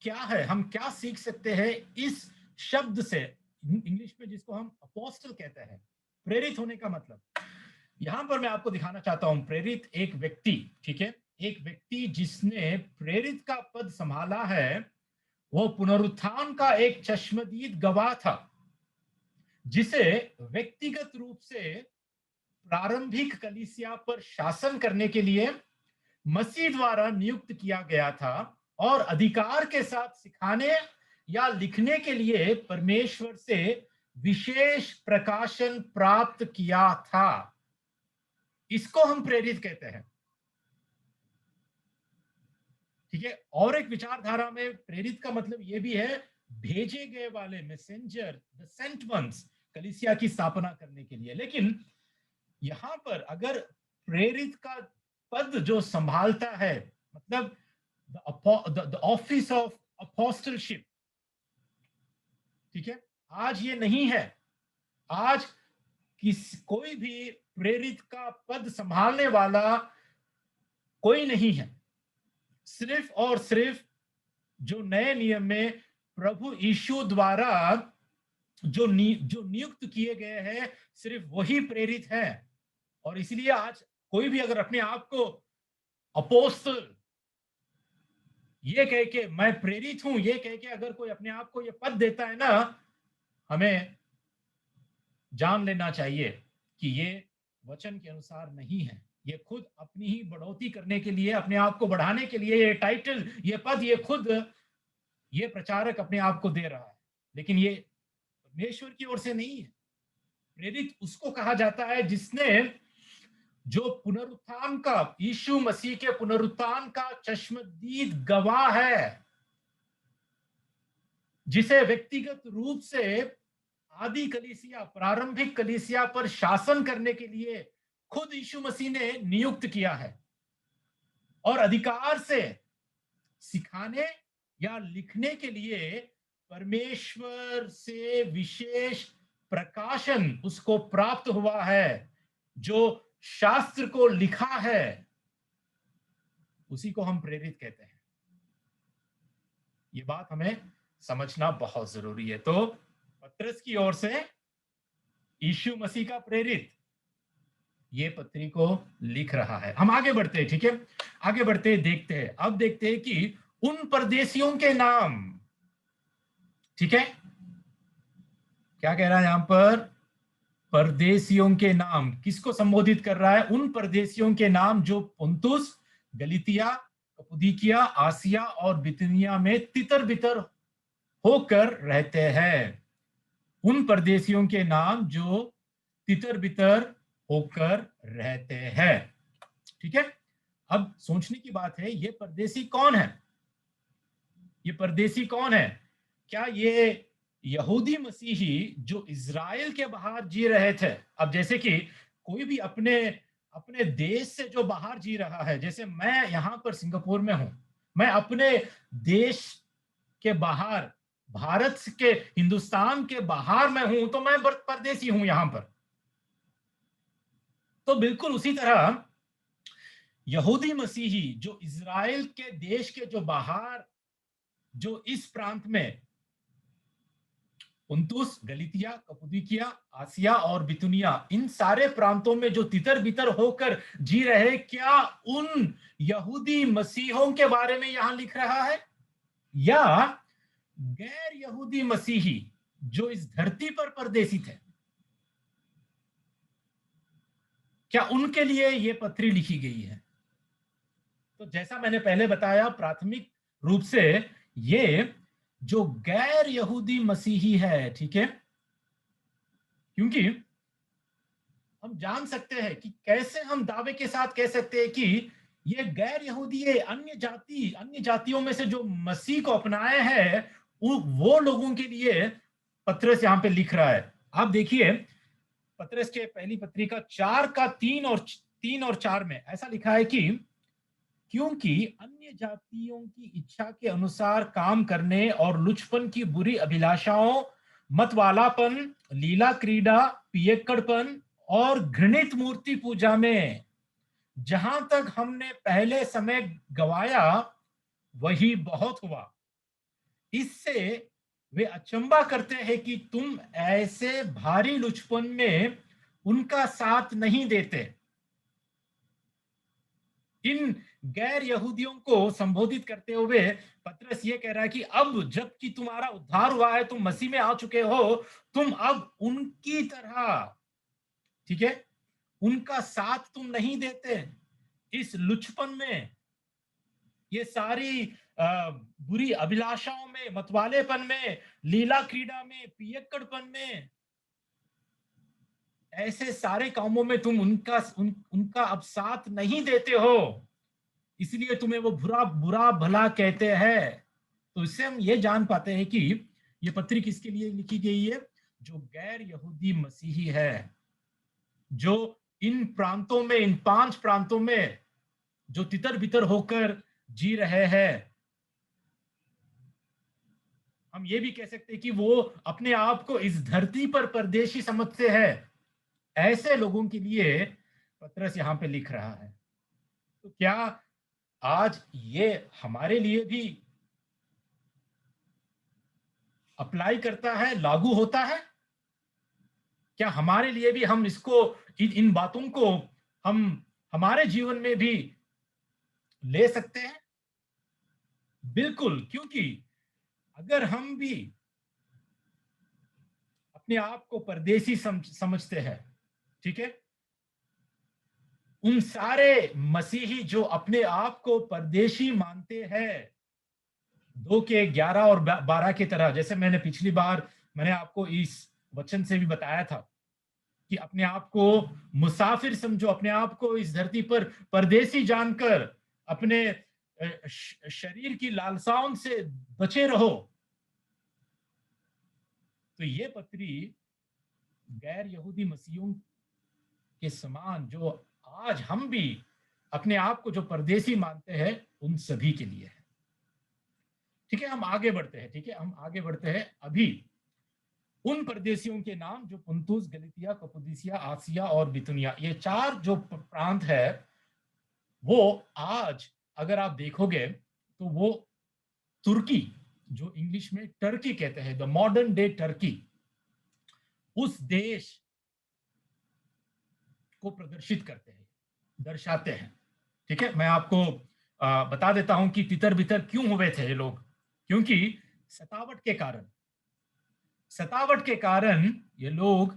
क्या है? हम क्या सीख सकते हैं इस शब्द से, इंग्लिश में जिसको हम अपोस्टल कहते हैं। प्रेरित होने का मतलब, यहां पर मैं आपको दिखाना चाहता हूं, प्रेरित एक व्यक्ति, ठीक है, एक व्यक्ति जिसने प्रेरित का पद संभाला है, वो पुनरुत्थान का एक चश्मदीद गवाह था, जिसे व्यक्तिगत रूप से प्रारंभिक कलीसिया पर शासन करने के लिए मसीह द्वारा नियुक्त किया गया था और अधिकार के साथ सिखाने या लिखने के लिए परमेश्वर से विशेष प्रकाशन प्राप्त किया था। इसको हम प्रेरित कहते हैं। ठीक है, और एक विचारधारा में प्रेरित का मतलब यह भी है भेजे गए वाले, मैसेंजर, द सेंट वंस, कलीसिया की स्थापना करने के लिए। लेकिन यहां पर अगर प्रेरित का पद जो संभालता है, मतलब द ऑफिस ऑफ अपोस्टलशिप, ठीक है, आज ये नहीं है। आज कोई भी प्रेरित का पद संभालने वाला कोई नहीं है। सिर्फ और सिर्फ जो नए नियम में प्रभु यीशु द्वारा जो नियुक्त किए गए हैं, सिर्फ वही प्रेरित है। और इसलिए आज कोई भी अगर अपने आप को अपोस्टल ये कह के, मैं प्रेरित हूं, ये कह के अगर कोई अपने आप को ये पद देता है ना, हमें जान लेना चाहिए कि ये वचन के अनुसार नहीं है। ये खुद अपनी ही बढ़ोतरी करने के लिए, अपने आप को बढ़ाने के लिए, ये टाइटल, ये पद, ये खुद ये प्रचारक अपने आप को दे रहा है, लेकिन ये परमेश्वर की ओर से नहीं है। प्रेरित उसको कहा जाता है जिसने, जो पुनरुत्थान का, यीशु मसीह के पुनरुत्थान का चश्मदीद गवाह है, जिसे व्यक्तिगत रूप से आदि कलीसिया, प्रारंभिक कलीसिया पर शासन करने के लिए खुद यीशु मसीह ने नियुक्त किया है और अधिकार से सिखाने या लिखने के लिए परमेश्वर से विशेष प्रकाशन उसको प्राप्त हुआ है। जो शास्त्र को लिखा है उसी को हम प्रेरित कहते हैं। ये बात हमें समझना बहुत जरूरी है। तो पतरस की ओर से यीशु मसीह का प्रेरित ये पत्री को लिख रहा है। हम आगे बढ़ते हैं, ठीक है, आगे बढ़ते हैं, देखते हैं। अब देखते हैं कि उन परदेशियों के नाम, ठीक है, क्या कह रहा है यहां पर? परदेशियों के नाम किसको संबोधित कर रहा है? उन परदेशियों के नाम जो पुंतुस, गलितिया, कपुदिकिया, आसिया और बितुनिया में तितर बितर होकर रहते हैं। उन परदेशियों के नाम जो तितर बितर होकर रहते हैं। ठीक है, अब सोचने की बात है, ये परदेशी कौन है? ये परदेशी कौन है? क्या ये यहूदी मसीही जो इज़राइल के बाहर जी रहे थे? अब जैसे कि कोई भी अपने अपने देश से जो बाहर जी रहा है, जैसे मैं यहां पर सिंगापुर में हूं, मैं अपने देश के बाहर, भारत के, हिंदुस्तान के बाहर में हूं, तो मैं परदेशी हूं यहां पर। तो बिल्कुल उसी तरह यहूदी मसीही जो इज़राइल के देश के जो बाहर, जो इस प्रांत में पुंतुस, गलितिया, कपुदिकिया, आसिया और बितुनिया, इन सारे प्रांतों में जो तितर बितर होकर जी रहे, क्या उन यहूदी मसीहों के बारे में यहां लिख रहा है, या गैर यहूदी मसीही जो इस धरती पर परदेशी थे, क्या उनके लिए यह पत्री लिखी गई है? तो जैसा मैंने पहले बताया, प्राथमिक रूप से ये जो गैर यहूदी मसीही है, ठीक है, क्योंकि हम जान सकते हैं कि कैसे हम दावे के साथ कह सकते हैं कि ये गैर यहूदी है, अन्य जातियों में से जो मसीह को अपनाए हैं, वो लोगों के लिए पत्रस यहां पे लिख रहा है। आप देखिए पत्रस के पहली पत्री का 4 का 3 और 4 में ऐसा लिखा है कि क्योंकि अन्य जातियों की इच्छा के अनुसार काम करने और लुचपन की बुरी अभिलाषाओं, मतवालापन, लीला क्रीड़ा, पियक्कड़पन और घृणित मूर्ति पूजा में जहां तक हमने पहले समय गवाया वही बहुत हुआ। इससे वे अचंबा करते हैं कि तुम ऐसे भारी लुचपन में उनका साथ नहीं देते। इन गैर यहूदियों को संबोधित करते हुए पतरस ये कह रहा है कि अब जबकि तुम्हारा उद्धार हुआ है, तुम मसीह में आ चुके हो, तुम अब उनकी तरह, ठीक है, उनका साथ तुम नहीं देते इस लुचपन में, ये सारी बुरी अभिलाषाओं में, मतवालेपन में, लीला क्रीड़ा में, पियक्कड़पन में, ऐसे सारे कामों में तुम उनका अब साथ नहीं देते हो, इसलिए तुम्हें वो बुरा बुरा भला कहते हैं। तो इससे हम ये जान पाते हैं कि ये पत्री किसके लिए लिखी गई है? जो गैर यहूदी मसीही है, जो इन प्रांतों में, इन 5 प्रांतों में जो तितर बितर होकर जी रहे हैं। हम ये भी कह सकते हैं कि वो अपने आप को इस धरती पर परदेशी समझते हैं। ऐसे लोगों के लिए पतरस यहां पे लिख रहा है। तो क्या आज ये हमारे लिए भी अप्लाई करता है, लागू होता है? क्या हमारे लिए भी हम इसको, इन बातों को हम हमारे जीवन में भी ले सकते हैं? बिल्कुल, क्योंकि अगर हम भी अपने आप को परदेसी समझते हैं, ठीक है, उन सारे मसीही जो अपने आप को परदेशी मानते हैं, 2 के 11 और 12 की तरह, जैसे मैंने पिछली बार मैंने आपको इस वचन से भी बताया था कि अपने आप को मुसाफिर समझो, अपने आप को इस धरती पर परदेसी जानकर अपने शरीर की लालसाओं से बचे रहो। तो ये पत्री गैर यहूदी मसीहों के समान, जो आज हम भी अपने आप को जो परदेसी मानते हैं, उन सभी के लिए है। ठीक है, हम आगे बढ़ते हैं। ठीक है, हम आगे बढ़ते हैं। अभी उन परदेशियों के नाम जो पुंतुस, गलितिया, कपुदिसिया, आसिया और बितुनिया, ये 4 जो प्रांत है, वो आज अगर आप देखोगे तो वो तुर्की, जो इंग्लिश में टर्की कहते हैं, द मॉडर्न डे टर्की, उस देश को प्रदर्शित करते हैं, दर्शाते हैं। ठीक है, मैं आपको बता देता हूं कि तितर बितर क्यों हुए थे ये लोग। क्योंकि सतावट के कारण, सतावट के कारण ये लोग,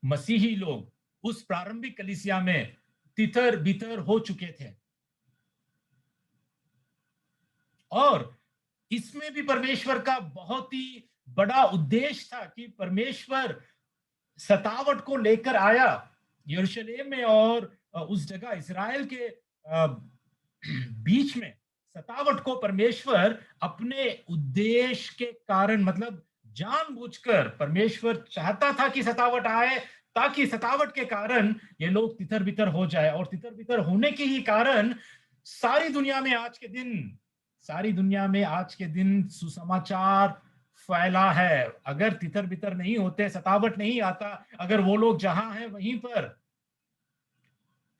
मसीही लोग उस प्रारंभिक कलीसिया में तितर बितर हो चुके थे। और इसमें भी परमेश्वर का बहुत ही बड़ा उद्देश्य था कि परमेश्वर सतावट को लेकर आया यरूशलेम में, और उस जगह इज़राइल के बीच में सतावट को परमेश्वर अपने उद्देश्य के कारण, मतलब जानबूझकर परमेश्वर चाहता था कि सतावट आए, ताकि सतावट के कारण ये लोग तितर बितर हो जाए। और तितर बितर होने के ही कारण सारी दुनिया में आज के दिन, सारी दुनिया में आज के दिन सुसमाचार फैला है। अगर तितर बितर नहीं होते, सतावट नहीं आता, अगर वो लोग जहां हैं वहीं पर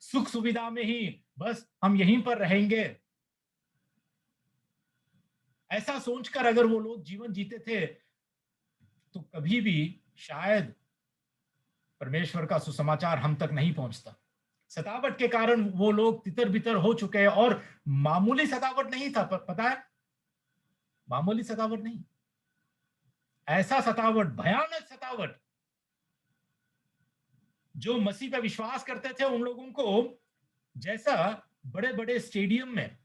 सुख सुविधा में ही बस हम यहीं पर रहेंगे, ऐसा सोचकर अगर वो लोग जीवन जीते थे, तो कभी भी शायद परमेश्वर का सुसमाचार हम तक नहीं पहुंचता। सतावट के कारण वो लोग तितर बितर हो चुके हैं। और मामूली सतावट नहीं था, पता है, मामूली सतावट नहीं, ऐसा सतावट, भयानक सतावट, जो मसीह पे विश्वास करते थे उन लोगों को, जैसा बड़े बड़े स्टेडियम में,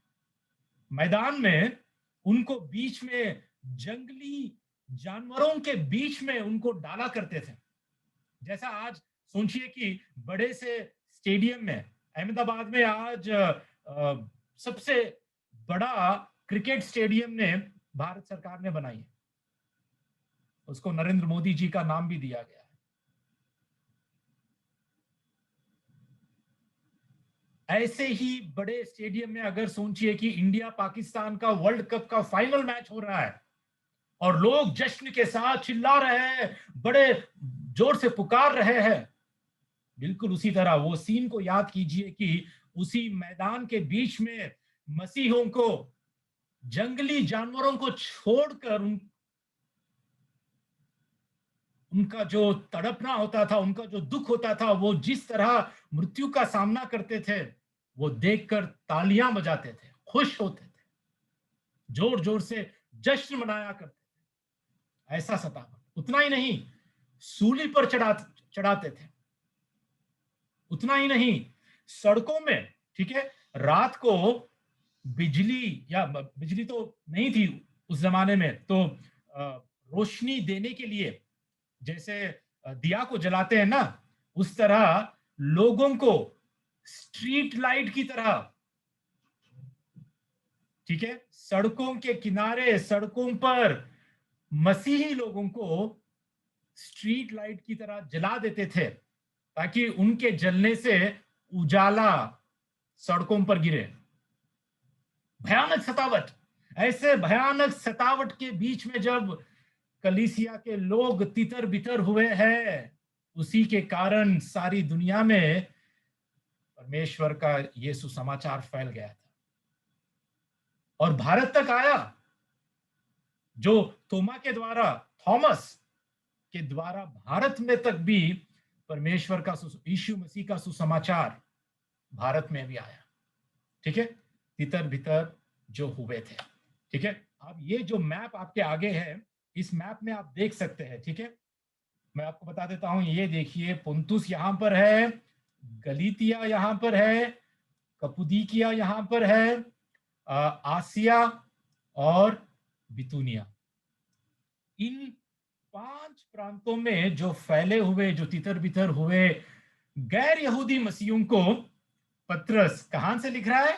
मैदान में उनको बीच में, जंगली जानवरों के बीच में उनको डाला करते थे, जैसा आज सोचिए कि बड़े से स्टेडियम में, अहमदाबाद में आज सबसे बड़ा क्रिकेट स्टेडियम ने भारत सरकार ने बनाई है, उसको नरेंद्र मोदी जी का नाम भी दिया गया है। ऐसे ही बड़े स्टेडियम में अगर सोचिए कि इंडिया पाकिस्तान का वर्ल्ड कप का फाइनल मैच हो रहा है और लोग जश्न के साथ चिल्ला रहे हैं, बड़े जोर से पुकार रहे हैं, बिल्कुल उसी तरह वो सीन को याद कीजिए कि उसी मैदान के बीच में मसीहों को, जंगली जानवरों को छोड़कर उनका जो तड़पना होता था, उनका जो दुख होता था, वो जिस तरह मृत्यु का सामना करते थे, वो देखकर तालियां बजाते थे, खुश होते थे, जोर जोर से जश्न मनाया करते थे। ऐसा सतावट। उतना ही नहीं, सूली पर चढ़ाते थे। उतना ही नहीं, सड़कों में, ठीक है, रात को बिजली, या बिजली तो नहीं थी उस जमाने में, तो रोशनी देने के लिए जैसे दिया को जलाते हैं ना, उस तरह लोगों को स्ट्रीट लाइट की तरह, ठीक है, सड़कों के किनारे, सड़कों पर मसीही लोगों को स्ट्रीट लाइट की तरह जला देते थे, ताकि उनके जलने से उजाला सड़कों पर गिरे। भयानक सतावट। ऐसे भयानक सतावट के बीच में जब कलीसिया के लोग तितर बितर हुए हैं, उसी के कारण सारी दुनिया में परमेश्वर का ये सुसमाचार फैल गया था और भारत तक आया, जो थोमा के द्वारा, थॉमस के द्वारा भारत में तक भी परमेश्वर का, यीशु मसीह का सुसमाचार भारत में भी आया। ठीक है, तितर बितर जो हुए थे। ठीक है, अब ये जो मैप आपके आगे है, इस मैप में आप देख सकते हैं। ठीक है, मैं आपको बता देता हूं, ये देखिए, पुंतुस यहां पर है, गलीतिया यहां पर है, कपुदिकिया यहां पर है, आसिया और बितूनिया। इन 5 प्रांतों में जो फैले हुए, जो तितर बितर हुए गैर यहूदी मसीहों को पत्रस कहां से लिख रहा है?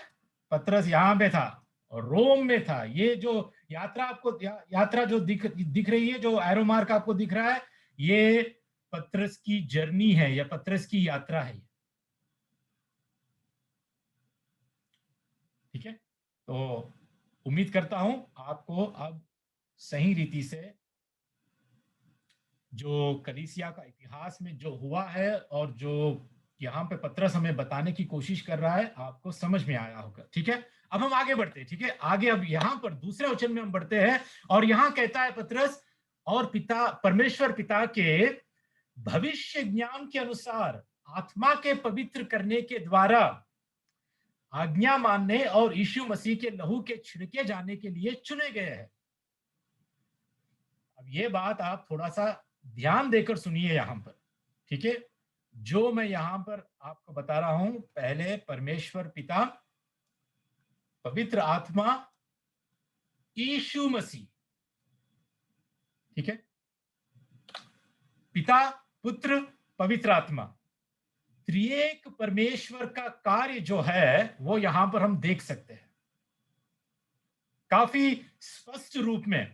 पत्रस यहां पे था और रोम में था। ये जो यात्रा आपको, यात्रा जो दिख रही है, जो एरो मार्क आपको दिख रहा है, ये पत्रस की जर्नी है या पत्रस की यात्रा है। ठीक है, तो उम्मीद करता हूं आपको अब सही रीति से जो कलीसिया का इतिहास में जो हुआ है और जो यहाँ पे पत्रस हमें बताने की कोशिश कर रहा है, आपको समझ में आया होगा। ठीक है, अब हम आगे बढ़ते हैं। ठीक है, आगे अब यहाँ पर दूसरे वचन में हम बढ़ते हैं और यहाँ कहता है पत्रस, और पिता, परमेश्वर पिता के भविष्य ज्ञान के अनुसार आत्मा के पवित्र करने के द्वारा आज्ञा मानने और यीशु मसीह के लहू के छिड़के जाने के लिए चुने गए हैं। अब ये बात आप थोड़ा सा ध्यान देकर सुनिए यहां पर। ठीक है, जो मैं यहां पर आपको बता रहा हूं, पहले परमेश्वर पिता, पवित्र आत्मा, यीशु मसीह। ठीक है, पिता, पुत्र, पवित्र आत्मा, त्रिएक परमेश्वर का कार्य जो है वो यहां पर हम देख सकते हैं काफी स्पष्ट रूप में।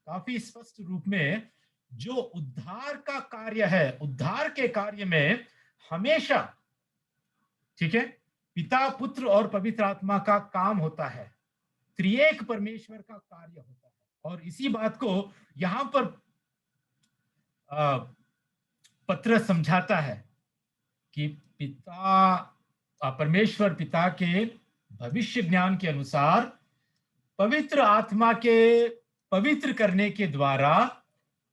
काफी स्पष्ट रूप में जो उद्धार का कार्य है, उद्धार के कार्य में हमेशा, ठीक है, पिता, पुत्र और पवित्र आत्मा का काम होता है, त्रिएक परमेश्वर का कार्य होता है। और इसी बात को यहां पर पत्र समझाता है कि पिता, परमेश्वर पिता के भविष्य ज्ञान के अनुसार पवित्र आत्मा के पवित्र करने के द्वारा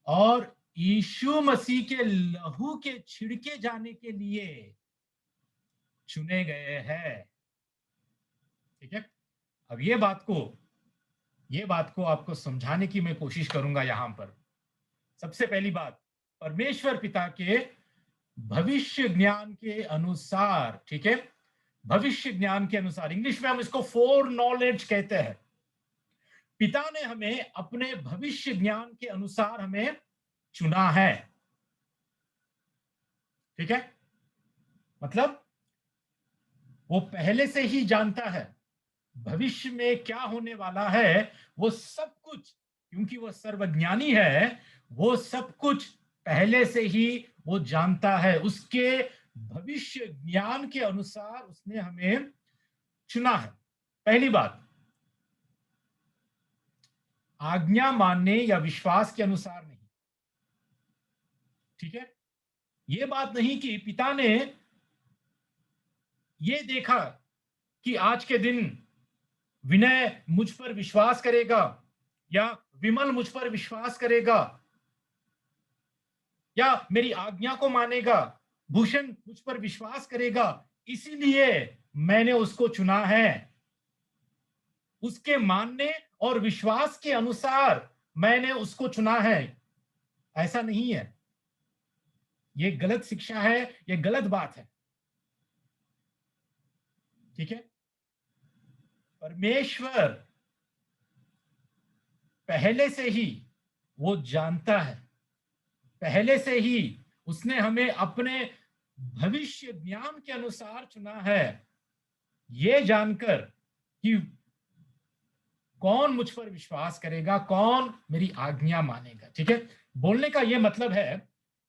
और यीशु मसीह के लहू के छिड़के जाने के लिए चुने गए हैं। ठीक है, अब ये बात को आपको समझाने की मैं कोशिश करूंगा यहां पर। सबसे पहली बात, परमेश्वर पिता के भविष्य ज्ञान के अनुसार। ठीक है, भविष्य ज्ञान के अनुसार, इंग्लिश में हम इसको फोर नॉलेज कहते हैं। पिता ने हमें अपने भविष्य ज्ञान के अनुसार हमें चुना है। ठीक है, मतलब वो पहले से ही जानता है भविष्य में क्या होने वाला है, वो सब कुछ, क्योंकि वो सर्वज्ञानी है, वो सब कुछ पहले से ही वो जानता है। उसके भविष्य ज्ञान के अनुसार उसने हमें चुना है। पहली बात, आज्ञा मानने या विश्वास के अनुसार नहीं। ठीक है, ये बात नहीं कि पिता ने ये देखा कि आज के दिन विनय मुझ पर विश्वास करेगा या विमल मुझ पर विश्वास करेगा या मेरी आज्ञा को मानेगा, भूषण मुझ पर विश्वास करेगा, इसीलिए मैंने उसको चुना है। उसके मानने और विश्वास के अनुसार मैंने उसको चुना है, ऐसा नहीं है। ये गलत शिक्षा है, ये गलत बात है। ठीक है, परमेश्वर पहले से ही वो जानता है, पहले से ही उसने हमें अपने भविष्य ज्ञान के अनुसार चुना है, ये जानकर कि कौन मुझ पर विश्वास करेगा, कौन मेरी आज्ञा मानेगा। ठीक है, बोलने का यह मतलब है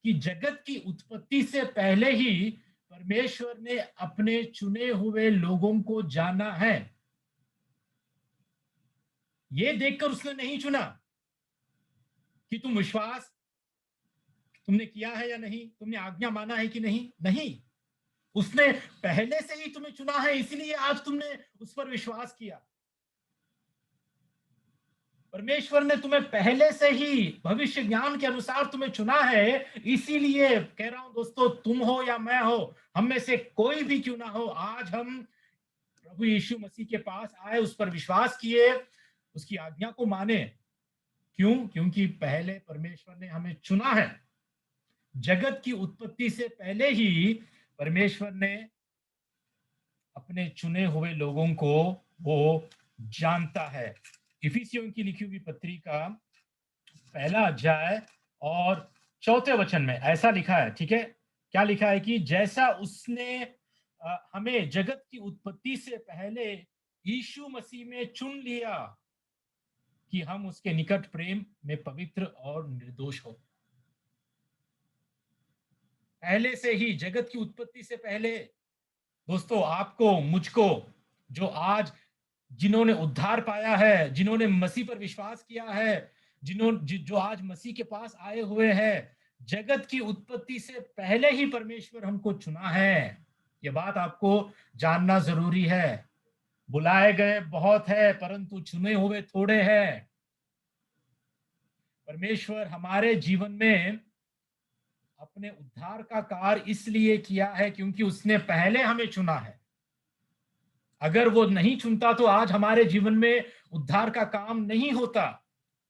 कि जगत की उत्पत्ति से पहले ही परमेश्वर ने अपने चुने हुए लोगों को जाना है। ये देखकर उसने नहीं चुना कि तुम विश्वास तुमने किया है या नहीं, तुमने आज्ञा माना है कि नहीं। नहीं, उसने पहले से ही तुम्हें चुना है, इसलिए आज तुमने उस पर विश्वास किया। परमेश्वर ने तुम्हें पहले से ही भविष्य ज्ञान के अनुसार तुम्हें चुना है, इसीलिए कह रहा हूं दोस्तों, तुम हो या मैं हो, हम में से कोई भी क्यों ना हो, आज हम प्रभु यीशु मसीह के पास आए, उस पर विश्वास किए, उसकी आज्ञा को माने। क्यों? क्योंकि पहले परमेश्वर ने हमें चुना है। जगत की उत्पत्ति से पहले ही परमेश्वर ने अपने चुने हुए लोगों को वो जानता है। इफिसियों की लिखी हुई पत्री का पहला अध्याय और चौथे वचन में ऐसा लिखा है। ठीक है, क्या लिखा है कि जैसा उसने हमें जगत की उत्पत्ति से पहले यीशु मसीह में चुन लिया कि हम उसके निकट प्रेम में पवित्र और निर्दोष हो। पहले से ही, जगत की उत्पत्ति से पहले दोस्तों, आपको, मुझको, जो आज जिन्होंने उद्धार पाया है, जिन्होंने मसीह पर विश्वास किया है, जो आज मसीह के पास आए हुए हैं, जगत की उत्पत्ति से पहले ही परमेश्वर हमको चुना है। ये बात आपको जानना जरूरी है। बुलाए गए बहुत है, परंतु चुने हुए थोड़े हैं। परमेश्वर हमारे जीवन में अपने उद्धार का कार्य इसलिए किया है क्योंकि उसने पहले हमें चुना है। अगर वो नहीं चुनता तो आज हमारे जीवन में उद्धार का काम नहीं होता,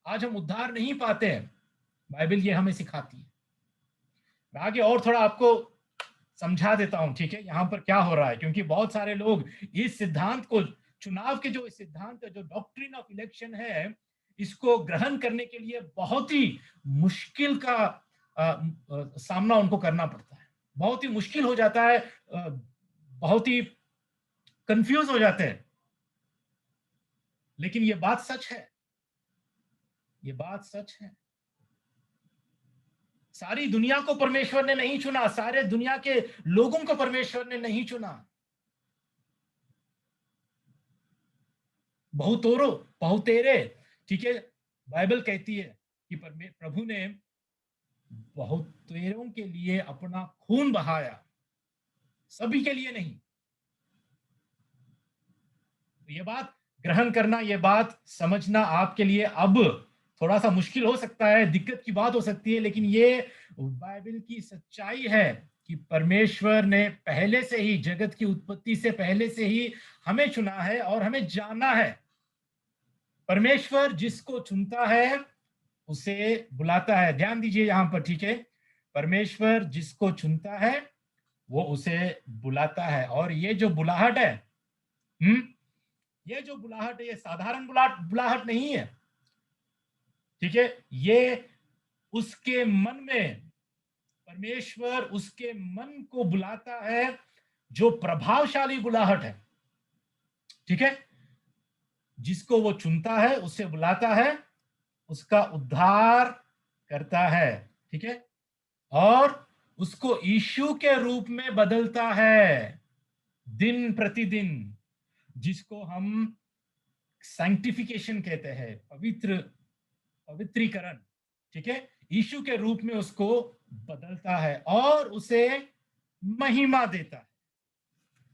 आज हम उद्धार नहीं पाते हैं। बाइबल ये हमें सिखाती है। मैं आगे और थोड़ा आपको समझा देता हूं, ठीक है, यहां पर क्या हो रहा है, क्योंकि बहुत सारे लोग इस सिद्धांत को, चुनाव के जो सिद्धांत है, जो डॉक्ट्रिन ऑफ इलेक्शन है, इसको ग्रहण करने के लिए बहुत ही मुश्किल का सामना उनको करना पड़ता है। बहुत ही मुश्किल हो जाता है, बहुत ही कंफ्यूज हो जाते हैं। लेकिन ये बात सच है, ये बात सच है। सारी दुनिया को परमेश्वर ने नहीं चुना, सारे दुनिया के लोगों को परमेश्वर ने नहीं चुना। बहुतोरो, बहुतेरे, ठीक है, बाइबल कहती है कि प्रभु ने बहुतेरों के लिए अपना खून बहाया, सभी के लिए नहीं। तो ये बात ग्रहण करना, ये बात समझना आपके लिए अब थोड़ा सा मुश्किल हो सकता है, दिक्कत की बात हो सकती है, लेकिन ये बाइबल की सच्चाई है कि परमेश्वर ने पहले से ही, जगत की उत्पत्ति से पहले से ही हमें चुना है और हमें जाना है। परमेश्वर जिसको चुनता है उसे बुलाता है। ध्यान दीजिए यहां पर, ठीक है, परमेश्वर जिसको चुनता है वो उसे बुलाता है। और ये जो बुलाहट है, ये जो बुलाहट है, ये साधारण बुलाहट नहीं है। ठीक है, ये उसके मन में परमेश्वर उसके मन को बुलाता है, जो प्रभावशाली बुलाहट है, ठीक है, जिसको वो चुनता है, उसे बुलाता है, उसका उद्धार करता है, ठीक है, और उसको यीशु के रूप में बदलता है दिन प्रतिदिन, जिसको हम सैंक्टिफिकेशन कहते हैं, पवित्रीकरण, ठीक है, यीशु के रूप में उसको बदलता है और उसे महिमा देता है।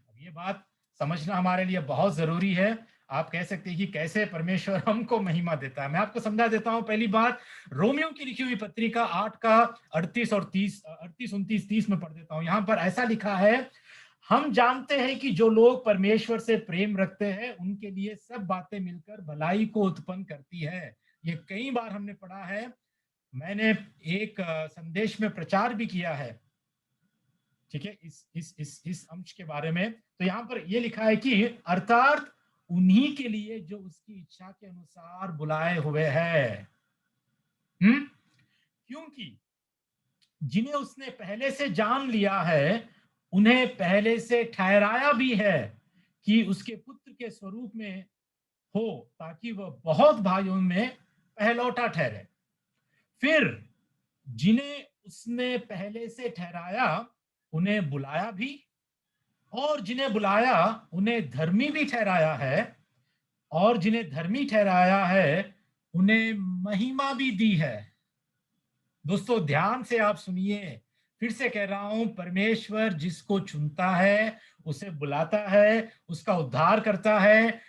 अब ये बात समझना हमारे लिए बहुत जरूरी है। आप कह सकते हैं कि कैसे परमेश्वर हमको महिमा देता है। मैं आपको समझा देता हूं। पहली बात, रोमियो की लिखी हुई पत्रिका 8 का 38 और 30, 38, 29, 30 में पढ़ देता हूं। यहां पर ऐसा लिखा है, हम जानते हैं कि जो लोग परमेश्वर से प्रेम रखते हैं उनके लिए सब बातें मिलकर भलाई को उत्पन्न करती है। ये कई बार हमने पढ़ा है, मैंने एक संदेश में प्रचार भी किया है, ठीक है, इस अंश के बारे में। तो यहां पर ये लिखा है कि अर्थात उन्हीं के लिए जो उसकी इच्छा के अनुसार बुलाए हुए हैं। क्योंकि जिन्हें उसने पहले से जान लिया है, उन्हें पहले से ठहराया भी है कि उसके पुत्र के स्वरूप में हो, ताकि वह बहुत भाइयों में पहलौठा ठहरे। फिर जिन्हें उसने पहले से ठहराया, उन्हें बुलाया भी, और जिन्हें बुलाया उन्हें धर्मी भी ठहराया है, और जिन्हें धर्मी ठहराया है उन्हें महिमा भी दी है। दोस्तों ध्यान से आप सुनिए, फिर से कह रहा हूं, परमेश्वर जिसको चुनता है, उसे बुलाता है, उसका उद्धार करता है,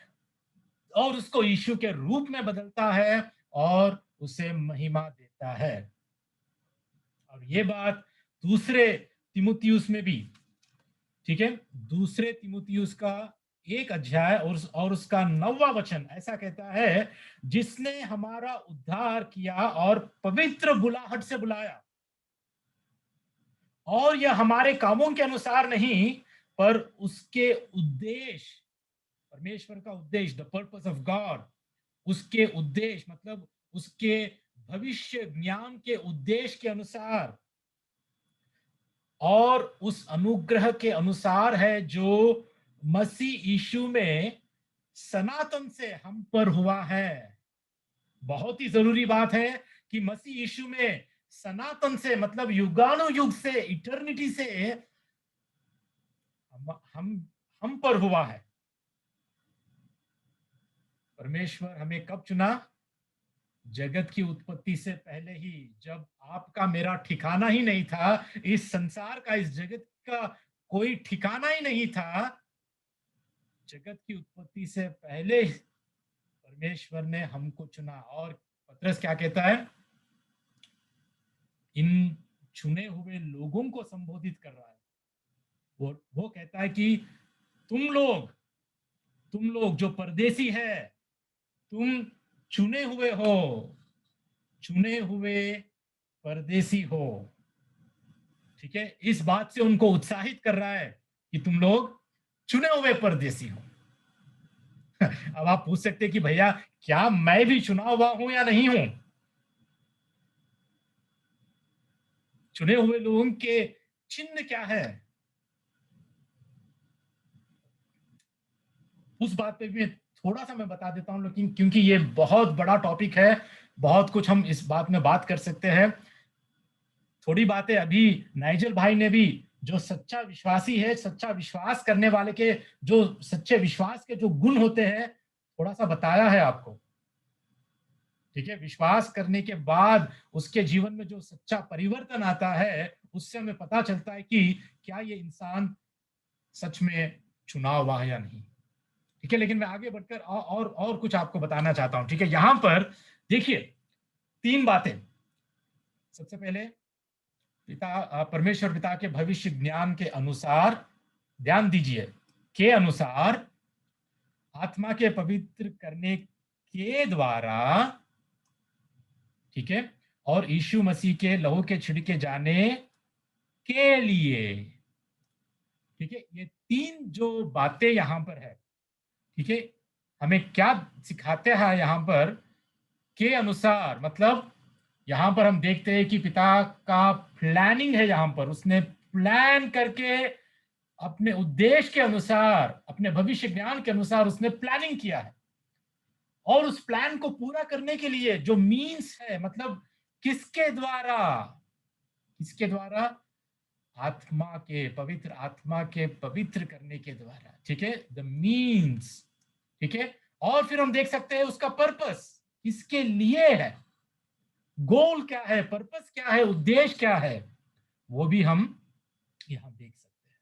और उसको यीशु के रूप में बदलता है, और उसे महिमा देता है। अब ये बात दूसरे तिमुथियुस में भी, ठीक है, दूसरे तिमुथियुस का 1 अध्याय और उसका 9वां वचन ऐसा कहता है, जिसने हमारा उद्धार किया और पवित्र बुलाहट से बुलाया, और यह हमारे कामों के अनुसार नहीं, पर उसके उद्देश्य, परमेश्वर का उद्देश्य, द पर्पस ऑफ गॉड, उसके उद्देश्य मतलब उसके भविष्य ज्ञान के उद्देश्य के अनुसार, और उस अनुग्रह के अनुसार है जो मसीह यीशु में सनातन से हम पर हुआ है। बहुत ही जरूरी बात है कि मसीह यीशु में सनातन से मतलब युगानुयुग से, इटर्निटी से हम पर हुआ है। परमेश्वर हमें कब चुना? जगत की उत्पत्ति से पहले ही, जब आपका मेरा ठिकाना ही नहीं था, इस संसार का, इस जगत का कोई ठिकाना ही नहीं था, जगत की उत्पत्ति से पहले परमेश्वर ने हमको चुना। और पतरस क्या कहता है? इन चुने हुए लोगों को संबोधित कर रहा है। वो कहता है कि तुम लोग जो परदेसी है, तुम चुने हुए हो, चुने हुए परदेसी हो, ठीक है। इस बात से उनको उत्साहित कर रहा है कि तुम लोग चुने हुए परदेसी हो। अब आप पूछ सकते हैं कि भैया क्या मैं भी चुना हुआ हूं या नहीं हूं? चुने हुए लोगों के चिन्ह क्या है, उस बात पे भी थोड़ा सा मैं बता देता हूं, लेकिन क्योंकि ये बहुत बड़ा टॉपिक है, बहुत कुछ हम इस बात में बात कर सकते हैं। थोड़ी बातें अभी नाइजल भाई ने भी, जो सच्चा विश्वासी है, सच्चा विश्वास करने वाले के जो सच्चे विश्वास के जो गुण होते हैं, थोड़ा सा बताया है आपको, ठीक है। विश्वास करने के बाद उसके जीवन में जो सच्चा परिवर्तन आता है, उससे हमें पता चलता है कि क्या ये इंसान सच में चुना हुआ है या नहीं, ठीक है। लेकिन मैं आगे बढ़कर और कुछ आपको बताना चाहता हूं, ठीक है। यहां पर देखिए 3 बातें। सबसे पहले, पिता, परमेश्वर पिता के भविष्य ज्ञान के अनुसार, ध्यान दीजिए, के अनुसार, आत्मा के पवित्र करने के द्वारा, ठीक है, और यीशु मसीह के लहू के छिड़के जाने के लिए, ठीक है। ये 3 जो बातें यहां पर है, ठीक है, हमें क्या सिखाते हैं यहां पर? के अनुसार मतलब यहाँ पर हम देखते हैं कि पिता का प्लानिंग है, यहाँ पर उसने प्लान करके अपने उद्देश्य के अनुसार, अपने भविष्य ज्ञान के अनुसार उसने प्लानिंग किया है। और उस प्लान को पूरा करने के लिए जो मीन्स है, मतलब किसके द्वारा, किसके द्वारा, आत्मा के, पवित्र आत्मा के पवित्र करने के द्वारा, ठीक है, द मीन्स, ठीक है। और फिर हम देख सकते हैं उसका पर्पस किसके लिए है, गोल क्या है, पर्पस क्या है, उद्देश्य क्या है, वो भी हम यहां देख सकते हैं,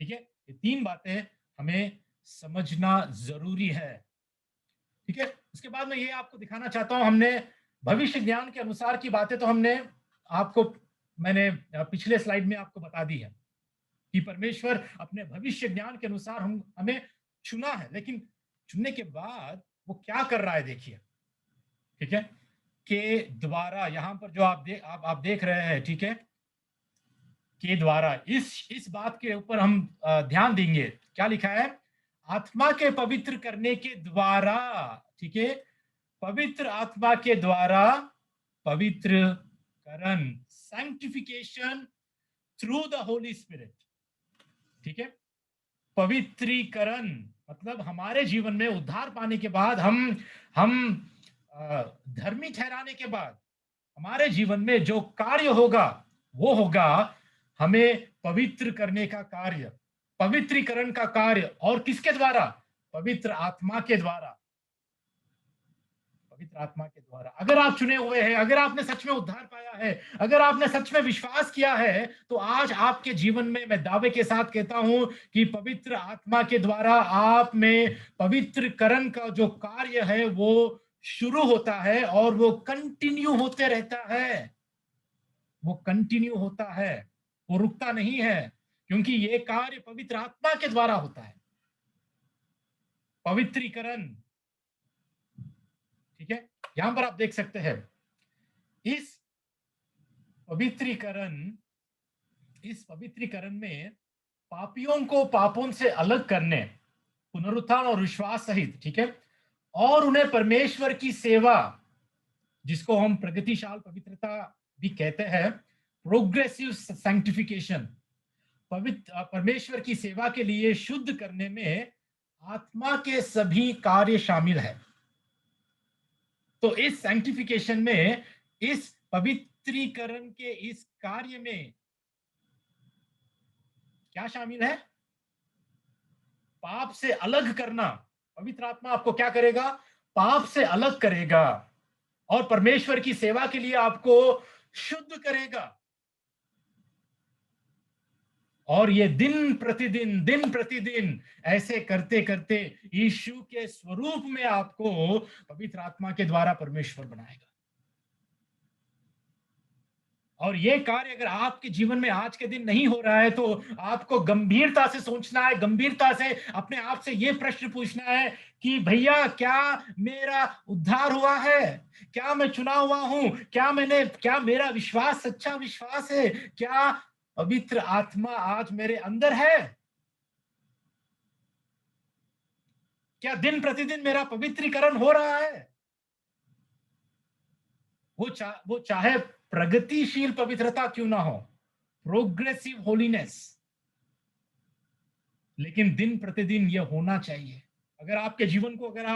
ठीक है। ये तीन बातें हमें समझना जरूरी है, ठीक है। उसके बाद मैं ये आपको दिखाना चाहता हूं, हमने भविष्य ज्ञान के अनुसार की बातें तो हमने आपको, मैंने पिछले स्लाइड में आपको बता दी है कि परमेश्वर अपने भविष्य ज्ञान के अनुसार हम हमें चुना है, लेकिन चुनने के बाद वो क्या कर रहा है, देखिए, ठीक है, के द्वारा, यहां पर जो आप देख रहे हैं, ठीक है, के द्वारा, इस बात के ऊपर हम ध्यान देंगे, क्या लिखा है, आत्मा के पवित्र करने के द्वारा, ठीक है, पवित्र आत्मा के द्वारा पवित्र करण, sanctification through the Holi spirit, ठीक है। पवित्रीकरण मतलब हमारे जीवन में उद्धार पाने के बाद, हम धर्मी ठहराने के बाद हमारे जीवन में जो कार्य होगा वो होगा हमें पवित्र करने का कार्य, पवित्रीकरण का कार्य, और किसके द्वारा, पवित्र आत्मा के द्वारा, पवित्र आत्मा के द्वारा। अगर आप चुने हुए हैं, अगर आपने सच में उद्धार पाया है, अगर आपने सच में विश्वास किया है, तो आज आपके जीवन में मैं दावे के साथ कहता हूं कि पवित्र आत्मा के द्वारा आप में पवित्रकरण का जो कार्य है वो शुरू होता है और वो कंटिन्यू होते रहता है, वो कंटिन्यू होता है, वो रुकता नहीं है, क्योंकि ये कार्य पवित्र आत्मा के द्वारा होता है, पवित्रीकरण, ठीक है। यहां पर आप देख सकते हैं इस पवित्रीकरण, इस पवित्रीकरण में पापियों को पापों से अलग करने, पुनरुत्थान और विश्वास सहित, ठीक है, और उन्हें परमेश्वर की सेवा, जिसको हम प्रगतिशाल पवित्रता भी कहते हैं, प्रोग्रेसिव सैंक्टिफिकेशन, पवित्र परमेश्वर की सेवा के लिए शुद्ध करने में आत्मा के सभी कार्य शामिल है। तो इस सैंक्टिफिकेशन में, इस पवित्रीकरण के इस कार्य में क्या शामिल है, पाप से अलग करना। पवित्र आत्मा आपको क्या करेगा, पाप से अलग करेगा और परमेश्वर की सेवा के लिए आपको शुद्ध करेगा। और ये दिन प्रतिदिन ऐसे करते करते यीशु के स्वरूप में आपको पवित्र आत्मा के द्वारा परमेश्वर बनाएगा। और ये कार्य अगर आपके जीवन में आज के दिन नहीं हो रहा है, तो आपको गंभीरता से सोचना है, गंभीरता से अपने आप से ये प्रश्न पूछना है कि भैया, क्या मेरा उद्धार हुआ है, क्या मैं चुना हुआ हूं, क्या मेरा विश्वास सच्चा विश्वास है, क्या पवित्र आत्मा आज मेरे अंदर है, क्या दिन प्रतिदिन मेरा पवित्रीकरण हो रहा है। वो चाहे प्रगतिशील पवित्रता क्यों ना हो, प्रोग्रेसिव होलीनेस, लेकिन दिन प्रतिदिन ये होना चाहिए। अगर आपके जीवन को, अगर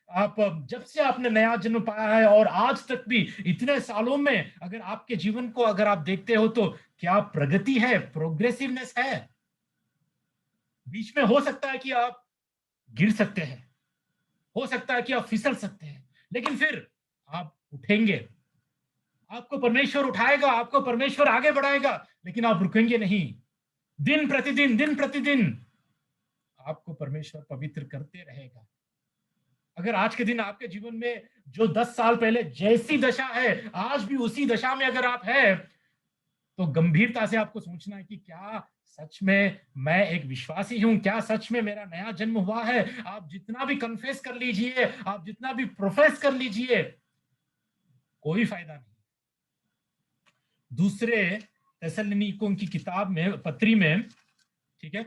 आप जब से आपने नया जन्म पाया है और आज तक भी इतने सालों में अगर आपके जीवन को अगर आप देखते हो, तो क्या प्रगति है, प्रोग्रेसिवनेस है। बीच में हो सकता है कि आप गिर सकते हैं, हो सकता है कि आप फिसल सकते हैं, लेकिन फिर आप उठेंगे, आपको परमेश्वर उठाएगा, आपको परमेश्वर आगे बढ़ाएगा, लेकिन आप रुकेंगे नहीं। दिन प्रतिदिन आपको परमेश्वर पवित्र करते रहेगा। अगर आज के दिन आपके जीवन में जो 10 साल पहले जैसी दशा है, आज भी उसी दशा में अगर आप है, तो गंभीरता से आपको सोचना है कि क्या सच में मैं एक विश्वासी हूं, क्या सच में मेरा नया जन्म हुआ है। आप जितना भी कन्फेस कर लीजिए, आप जितना भी प्रोफेस कर लीजिए, कोई फायदा नहीं। दूसरे तेसलोनिकियों की किताब में, पत्री में, ठीक है,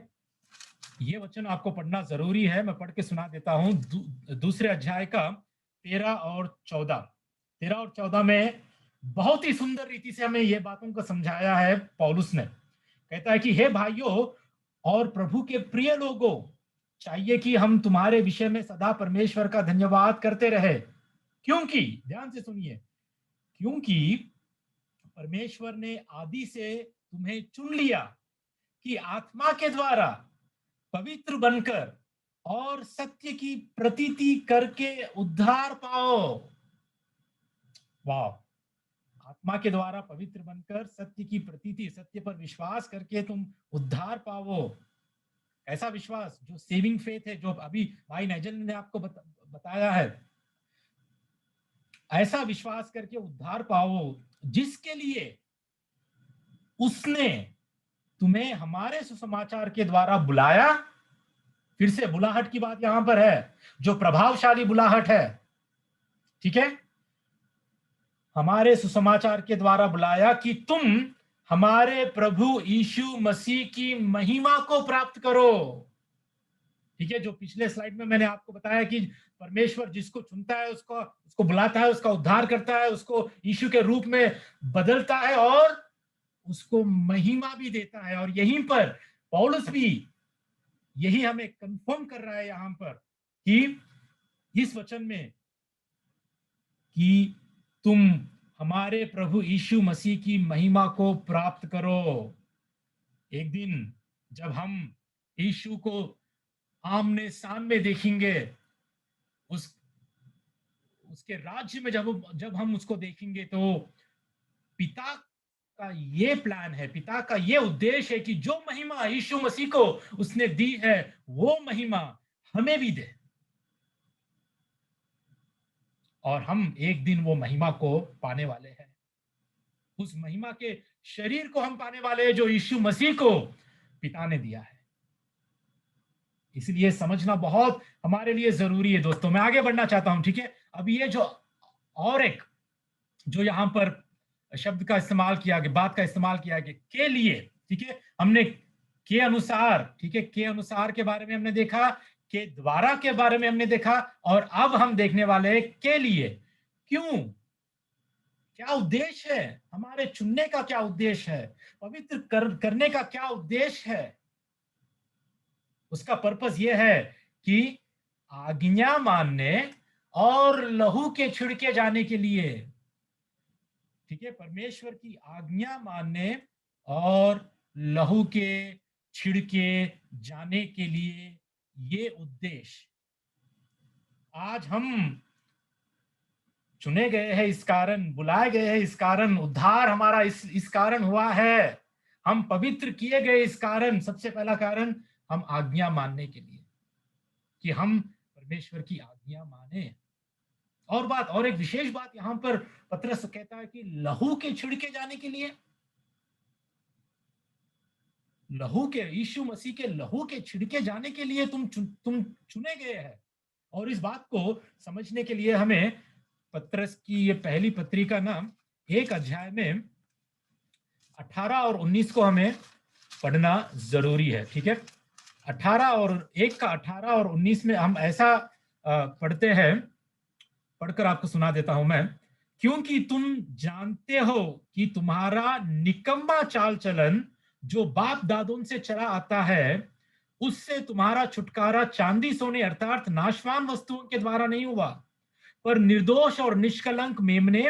ये वचन आपको पढ़ना जरूरी है, मैं पढ़ के सुना देता हूं। दूसरे अध्याय का 13 और 14, 13 और 14 में बहुत ही सुंदर रीति से हमें ये बातों को समझाया है पौलुस ने। कहता है कि हे भाइयों और प्रभु के प्रिय लोगों, चाहिए कि हम तुम्हारे विषय में सदा परमेश्वर का धन्यवाद करते रहे, क्योंकि, ध्यान से सुनिए, क्योंकि परमेश्वर ने आदि से तुम्हें चुन लिया कि आत्मा के द्वारा पवित्र बनकर और सत्य की प्रतीति करके उद्धार पाओ। वाह! आत्मा के द्वारा पवित्र बनकर सत्य की प्रतीति, सत्य पर विश्वास करके तुम उद्धार पाओ। ऐसा विश्वास जो सेविंग फेथ है, जो अभी भाई नाइजल ने आपको बताया है, ऐसा विश्वास करके उद्धार पाओ जिसके लिए उसने तुम्हें हमारे सुसमाचार के द्वारा बुलाया। फिर से बुलाहट की बात यहां पर है, जो प्रभावशाली बुलाहट है, ठीक है, हमारे सुसमाचार के द्वारा बुलाया कि तुम हमारे प्रभु यीशु मसीह की महिमा को प्राप्त करो। ठीक है, जो पिछले स्लाइड में मैंने आपको बताया कि परमेश्वर जिसको चुनता है उसको बुलाता है, उसका उद्धार करता है, उसको यीशु के रूप में बदलता है और उसको महिमा भी देता है। और यहीं पर पौलुस भी यही हमें कंफर्म कर रहा है यहां पर कि इस वचन में कि तुम हमारे प्रभु यीशु मसीह की महिमा को प्राप्त करो। एक दिन जब हम यीशु को आमने सामने देखेंगे, उसके राज्य में जब हम उसको देखेंगे, तो पिता का ये प्लान है, पिता का ये उद्देश्य है कि जो महिमा यीशु मसीह को उसने दी है, वो महिमा हमें भी दे, और हम एक दिन वो महिमा को पाने वाले हैं। उस महिमा के शरीर को हम पाने वाले हैं जो यीशु मसीह को पिता ने दिया है। इसलिए समझना बहुत हमारे लिए जरूरी है दोस्तों। मैं आगे बढ़ना चाहता हूं, ठीक है। अब ये जो और एक जो यहां पर शब्द का इस्तेमाल किया गया, बात का इस्तेमाल किया गया, के लिए, ठीक है, हमने के अनुसार, ठीक है, के अनुसार के बारे में हमने देखा, के द्वारा के बारे में हमने देखा, और अब हम देखने वाले हैं के लिए। क्यों? क्या उद्देश्य है? हमारे चुनने का क्या उद्देश्य है? पवित्र करने का क्या उद्देश्य है? उसका पर्पस यह है कि आज्ञा मानने और लहू के छिड़के जाने के लिए, ठीक है, परमेश्वर की आज्ञा मानने और लहू के छिड़के जाने के लिए ये उद्देश्य। आज हम चुने गए हैं इस कारण, बुलाए गए हैं इस कारण, उद्धार हमारा इस कारण हुआ है, हम पवित्र किए गए इस कारण। सबसे पहला कारण, हम आज्ञा मानने के लिए, कि हम परमेश्वर की आज्ञा माने। और एक विशेष बात यहां पर पतरस कहता है कि लहू के छिड़के जाने के लिए, लहू के, यीशु मसीह के लहू के छिड़के जाने के लिए तुम चुने गए हैं। और इस बात को समझने के लिए हमें पतरस की ये पहली पत्री का नाम 1 अध्याय में 18 और 19 को हमें पढ़ना जरूरी है, ठीक है। 18 और 19 में हम ऐसा पढ़ते हैं, पढ़कर आपको सुना देता हूं मैं। क्योंकि तुम जानते हो कि तुम्हारा निकम्मा चाल चलन जो बाप दादों से चला आता है, उससे तुम्हारा छुटकारा चांदी सोने अर्थात नाशवान वस्तुओं के द्वारा नहीं हुआ, पर निर्दोष और निष्कलंक मेमने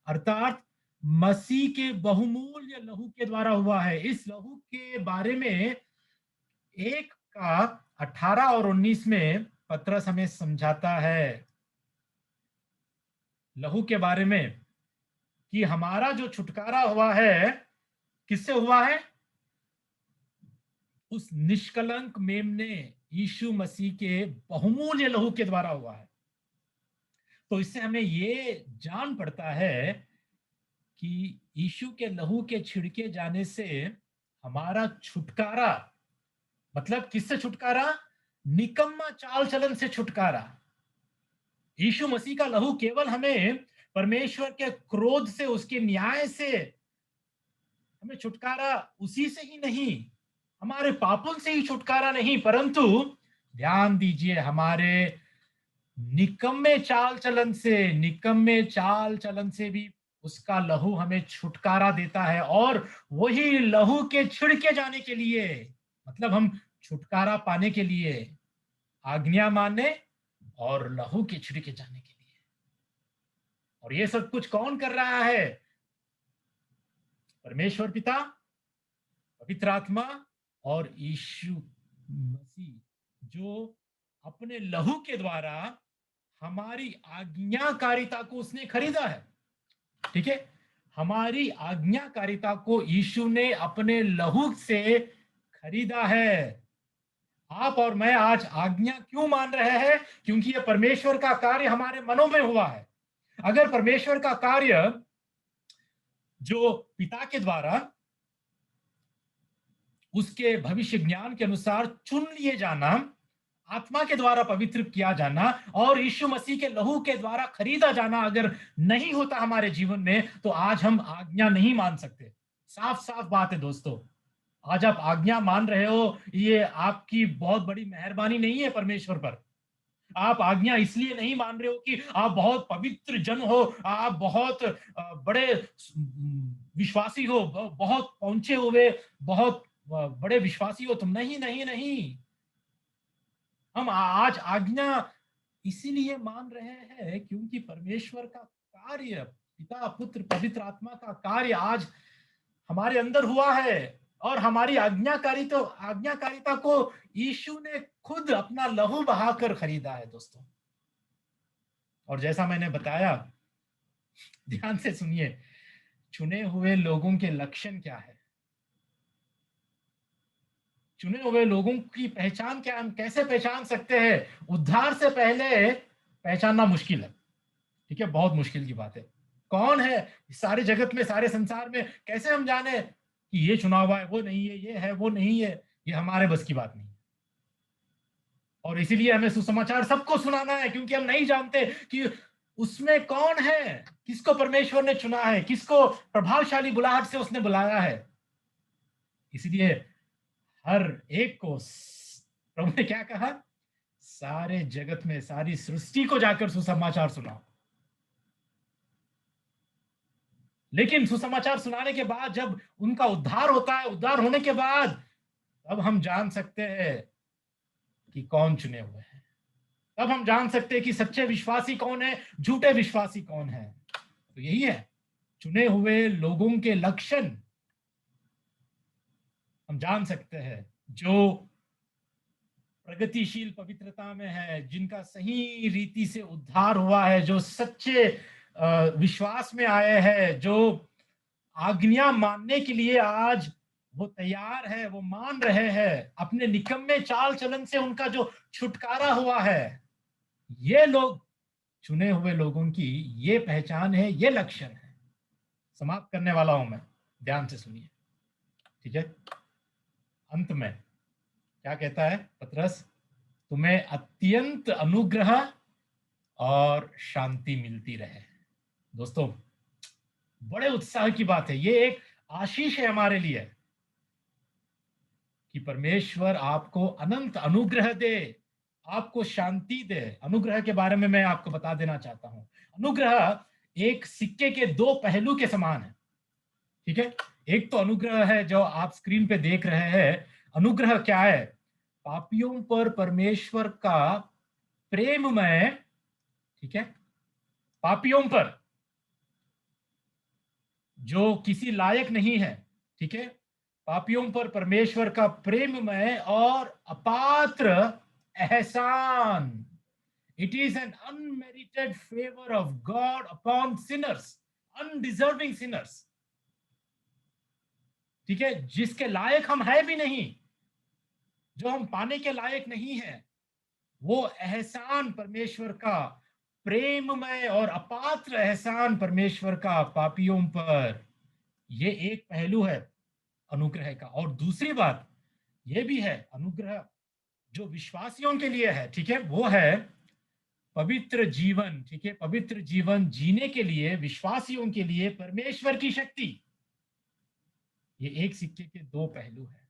अर्थात मसीह के बहुमूल्य लहू के द्वारा हुआ है। इस लहू के बारे में 1 का 18 और 19 में पतरस हमें समझाता है, लहू के बारे में, कि हमारा जो छुटकारा हुआ है किससे हुआ है? उस निष्कलंक मेमने यीशु मसीह के बहुमूल्य लहू के द्वारा हुआ है। तो इससे हमें ये जान पड़ता है कि यीशु के लहू के छिड़के जाने से हमारा छुटकारा, मतलब किससे छुटकारा? निकम्मा चाल चलन से छुटकारा। यीशु मसीह का लहू केवल हमें परमेश्वर के क्रोध से, उसके न्याय से हमें छुटकारा, उसी से ही नहीं, हमारे पापों से ही छुटकारा नहीं, परंतु ध्यान दीजिए, हमारे निकम्मे चाल चलन से भी उसका लहू हमें छुटकारा देता है, और वही लहू के छिड़के जाने के लिए, मतलब हम छुटकारा पाने के लिए आज्ञा मानने और लहू के छिड़के जाने के लिए। और ये सब कुछ कौन कर रहा है? परमेश्वर पिता, पवित्र आत्मा और यीशु मसीह, जो अपने लहू के द्वारा हमारी आज्ञाकारिता को उसने खरीदा है। ठीक है, हमारी आज्ञाकारिता को यीशु ने अपने लहू से खरीदा है। आप और मैं आज आज्ञा क्यों मान रहे हैं? क्योंकि यह परमेश्वर का कार्य हमारे मनों में हुआ है। अगर परमेश्वर का कार्य जो पिता के द्वारा उसके भविष्य ज्ञान के अनुसार चुन लिए जाना, आत्मा के द्वारा पवित्र किया जाना और यीशु मसीह के लहू के द्वारा खरीदा जाना अगर नहीं होता हमारे जीवन में, तो आज हम आज्ञा नहीं मान सकते। साफ साफ बात है दोस्तों। आज आप आज्ञा मान रहे हो, ये आपकी बहुत बड़ी मेहरबानी नहीं है परमेश्वर पर। आप आज्ञा इसलिए नहीं मान रहे हो कि आप बहुत पवित्र जन हो, आप बहुत बड़े विश्वासी हो, बहुत पहुंचे हुए, बहुत बड़े विश्वासी हो तुम। नहीं नहीं नहीं, हम आज आज्ञा इसीलिए मान रहे हैं क्योंकि परमेश्वर का कार्य, पिता पुत्र पवित्र आत्मा का कार्य आज हमारे अंदर हुआ है, और हमारी आज्ञाकारिता को यीशु ने खुद अपना लहू बहाकर खरीदा है दोस्तों। और जैसा मैंने बताया, ध्यान से सुनिए, चुने हुए लोगों के लक्षण क्या है? चुने हुए लोगों की पहचान क्या, हम कैसे पहचान सकते हैं? उद्धार से पहले पहचानना मुश्किल है। ठीक है, बहुत मुश्किल की बात है। कौन है सारे जगत में, सारे संसार में, कैसे हम जाने कि ये चुना हुआ है, वो नहीं है, ये है, वो नहीं है? ये हमारे बस की बात नहीं है। और इसीलिए हमें सुसमाचार सबको सुनाना है, क्योंकि हम नहीं जानते कि उसमें कौन है, किसको परमेश्वर ने चुना है, किसको प्रभावशाली बुलाहट से उसने बुलाया है। इसलिए हर एक को प्रभु ने क्या कहा? सारे जगत में, सारी सृष्टि को जाकर सुसमाचार सुनाओ। लेकिन सुसमाचार सुनाने के बाद जब उनका उद्धार होता है, उद्धार होने के बाद तब हम जान सकते हैं कि कौन चुने हुए हैं। तब हम जान सकते हैं कि सच्चे विश्वासी कौन है, झूठे विश्वासी कौन है। तो यही है, चुने हुए लोगों के लक्षण हम जान सकते हैं। जो प्रगतिशील पवित्रता में है, जिनका सही रीति से उद्धार हुआ है, जो सच्चे विश्वास में आए हैं, जो आज्ञा मानने के लिए आज वो तैयार है, वो मान रहे हैं, अपने निकम्मे चाल चलन से उनका जो छुटकारा हुआ है, ये लोग, चुने हुए लोगों की ये पहचान है, ये लक्षण है। समाप्त करने वाला हूं मैं, ध्यान से सुनिए। ठीक है, अंत में क्या कहता है पतरस? तुम्हें अत्यंत अनुग्रह और शांति मिलती रहे। दोस्तों, बड़े उत्साह की बात है, ये एक आशीष है हमारे लिए कि परमेश्वर आपको अनंत अनुग्रह दे, आपको शांति दे। अनुग्रह के बारे में मैं आपको बता देना चाहता हूं। अनुग्रह एक सिक्के के दो पहलू के समान है। ठीक है, एक तो अनुग्रह है जो आप स्क्रीन पे देख रहे हैं। अनुग्रह क्या है? पापियों पर परमेश्वर का प्रेममय, ठीक है, पापियों पर जो किसी लायक नहीं है, ठीक है, पापियों पर परमेश्वर का प्रेममय और अपात्र एहसान। It is an unmerited favour of God upon Sinners, undeserving Sinners. ठीक है, जिसके लायक हम है भी नहीं, जो हम पाने के लायक नहीं है, वो एहसान परमेश्वर का, प्रेममय और अपात्र एहसान परमेश्वर का पापियों पर। ये एक पहलू है अनुग्रह का। और दूसरी बात ये भी है, अनुग्रह जो विश्वासियों के लिए है, ठीक है, वो है पवित्र जीवन। ठीक है, पवित्र जीवन जीने के लिए विश्वासियों के लिए परमेश्वर की शक्ति। ये एक सिक्के के दो पहलू है।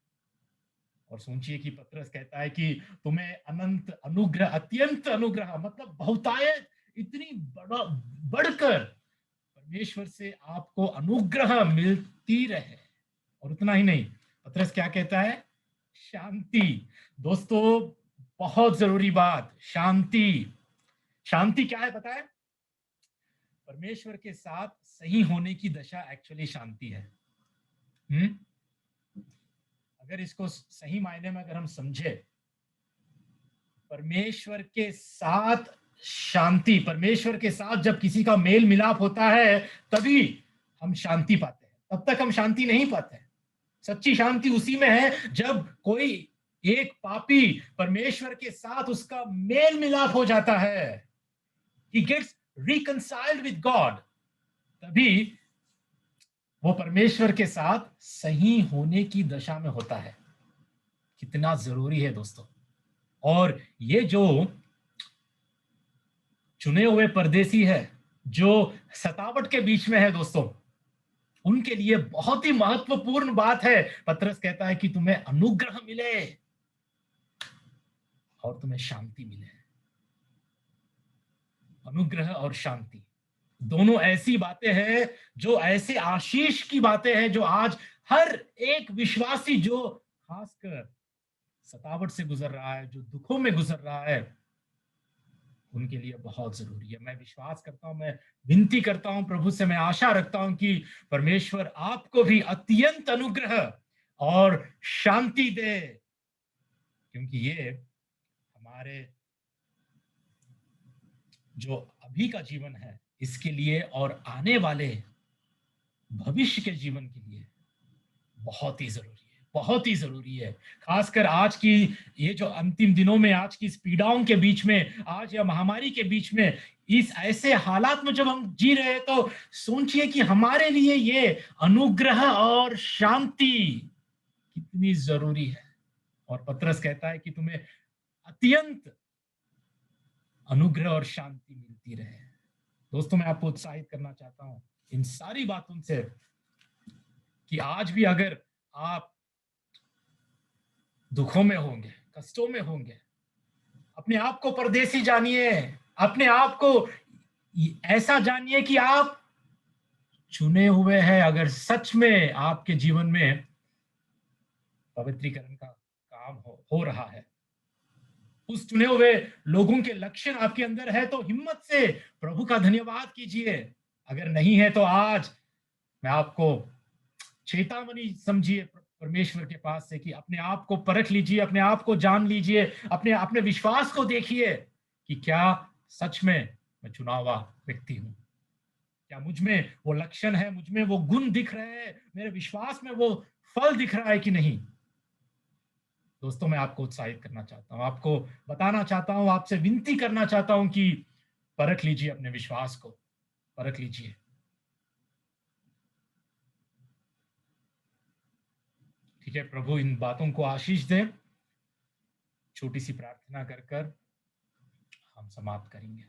और सोचिए कि पतरस कहता है कि तुम्हें अनंत अनुग्रह, अत्यंत अनुग्रह मतलब बहुतायत, इतनी बढ़कर परमेश्वर से आपको अनुग्रह मिलती रहे। और उतना ही नहीं, पतरस क्या कहता है? शांति। दोस्तों, बहुत जरूरी बात, शांति। शांति क्या है पता है? परमेश्वर के साथ सही होने की दशा एक्चुअली शांति है। अगर इसको सही मायने में अगर हम समझे, परमेश्वर के साथ शांति, परमेश्वर के साथ जब किसी का मेल मिलाप होता है तभी हम शांति पाते हैं, तब तक हम शांति नहीं पाते हैं। सच्ची शांति उसी में है जब कोई एक पापी परमेश्वर के साथ उसका मेल मिलाप हो जाता है, he gets reconciled with God, तभी वो परमेश्वर के साथ सही होने की दशा में होता है। कितना जरूरी है दोस्तों। और ये जो चुने हुए परदेसी है, जो सतावट के बीच में है दोस्तों, उनके लिए बहुत ही महत्वपूर्ण बात है। पतरस कहता है कि तुम्हें अनुग्रह मिले और तुम्हें शांति मिले। अनुग्रह और शांति दोनों ऐसी बातें हैं, जो ऐसे आशीष की बातें हैं, जो आज हर एक विश्वासी जो खासकर सतावट से गुजर रहा है, जो दुखों में गुजर रहा है, उनके लिए बहुत जरूरी है। मैं विश्वास करता हूं, मैं विनती करता हूं प्रभु से, मैं आशा रखता हूं कि परमेश्वर आपको भी अत्यंत अनुग्रह और शांति दे, क्योंकि ये हमारे जो अभी का जीवन है इसके लिए और आने वाले भविष्य के जीवन के लिए बहुत ही जरूरी है, बहुत ही जरूरी है। खासकर आज की ये जो अंतिम दिनों में, आज की इस पीड़ाओं के बीच में, आज या महामारी के बीच में, इस ऐसे हालात में जब हम जी रहे हैं, तो सोचिए कि हमारे लिए ये अनुग्रह और शांति कितनी जरूरी है। और पतरस कहता है कि तुम्हें अत्यंत अनुग्रह और शांति मिलती रहे। दोस्तों, मैं आपको उत्साहित करना चाहता हूं इन सारी बातों से कि आज भी अगर आप दुखों में होंगे, कष्टों में होंगे, अपने आप को परदेसी जानिए, अपने आप को ऐसा जानिए कि आप चुने हुए हैं। अगर सच में आपके जीवन में पवित्रीकरण का काम हो रहा है, उस चुने हुए लोगों के लक्षण आपके अंदर है, तो हिम्मत से प्रभु का धन्यवाद कीजिए। अगर नहीं है तो आज मैं आपको चेतावनी समझिए परमेश्वर के पास से कि अपने आप को परख लीजिए, अपने आप को जान लीजिए, अपने अपने विश्वास को देखिए कि क्या सच में मैं चुना हुआ व्यक्ति हूं, क्या मुझ में वो लक्षण है, मुझ में वो गुण दिख रहे हैं, मेरे विश्वास में वो फल दिख रहा है कि नहीं। दोस्तों, मैं आपको उत्साहित करना चाहता हूं, आपको बताना चाहता हूं, आपसे विनती करना चाहता हूं कि परख लीजिए, अपने विश्वास को परख लीजिए। ठीक है, प्रभु इन बातों को आशीष दे। छोटी सी प्रार्थना कर कर हम समाप्त करेंगे।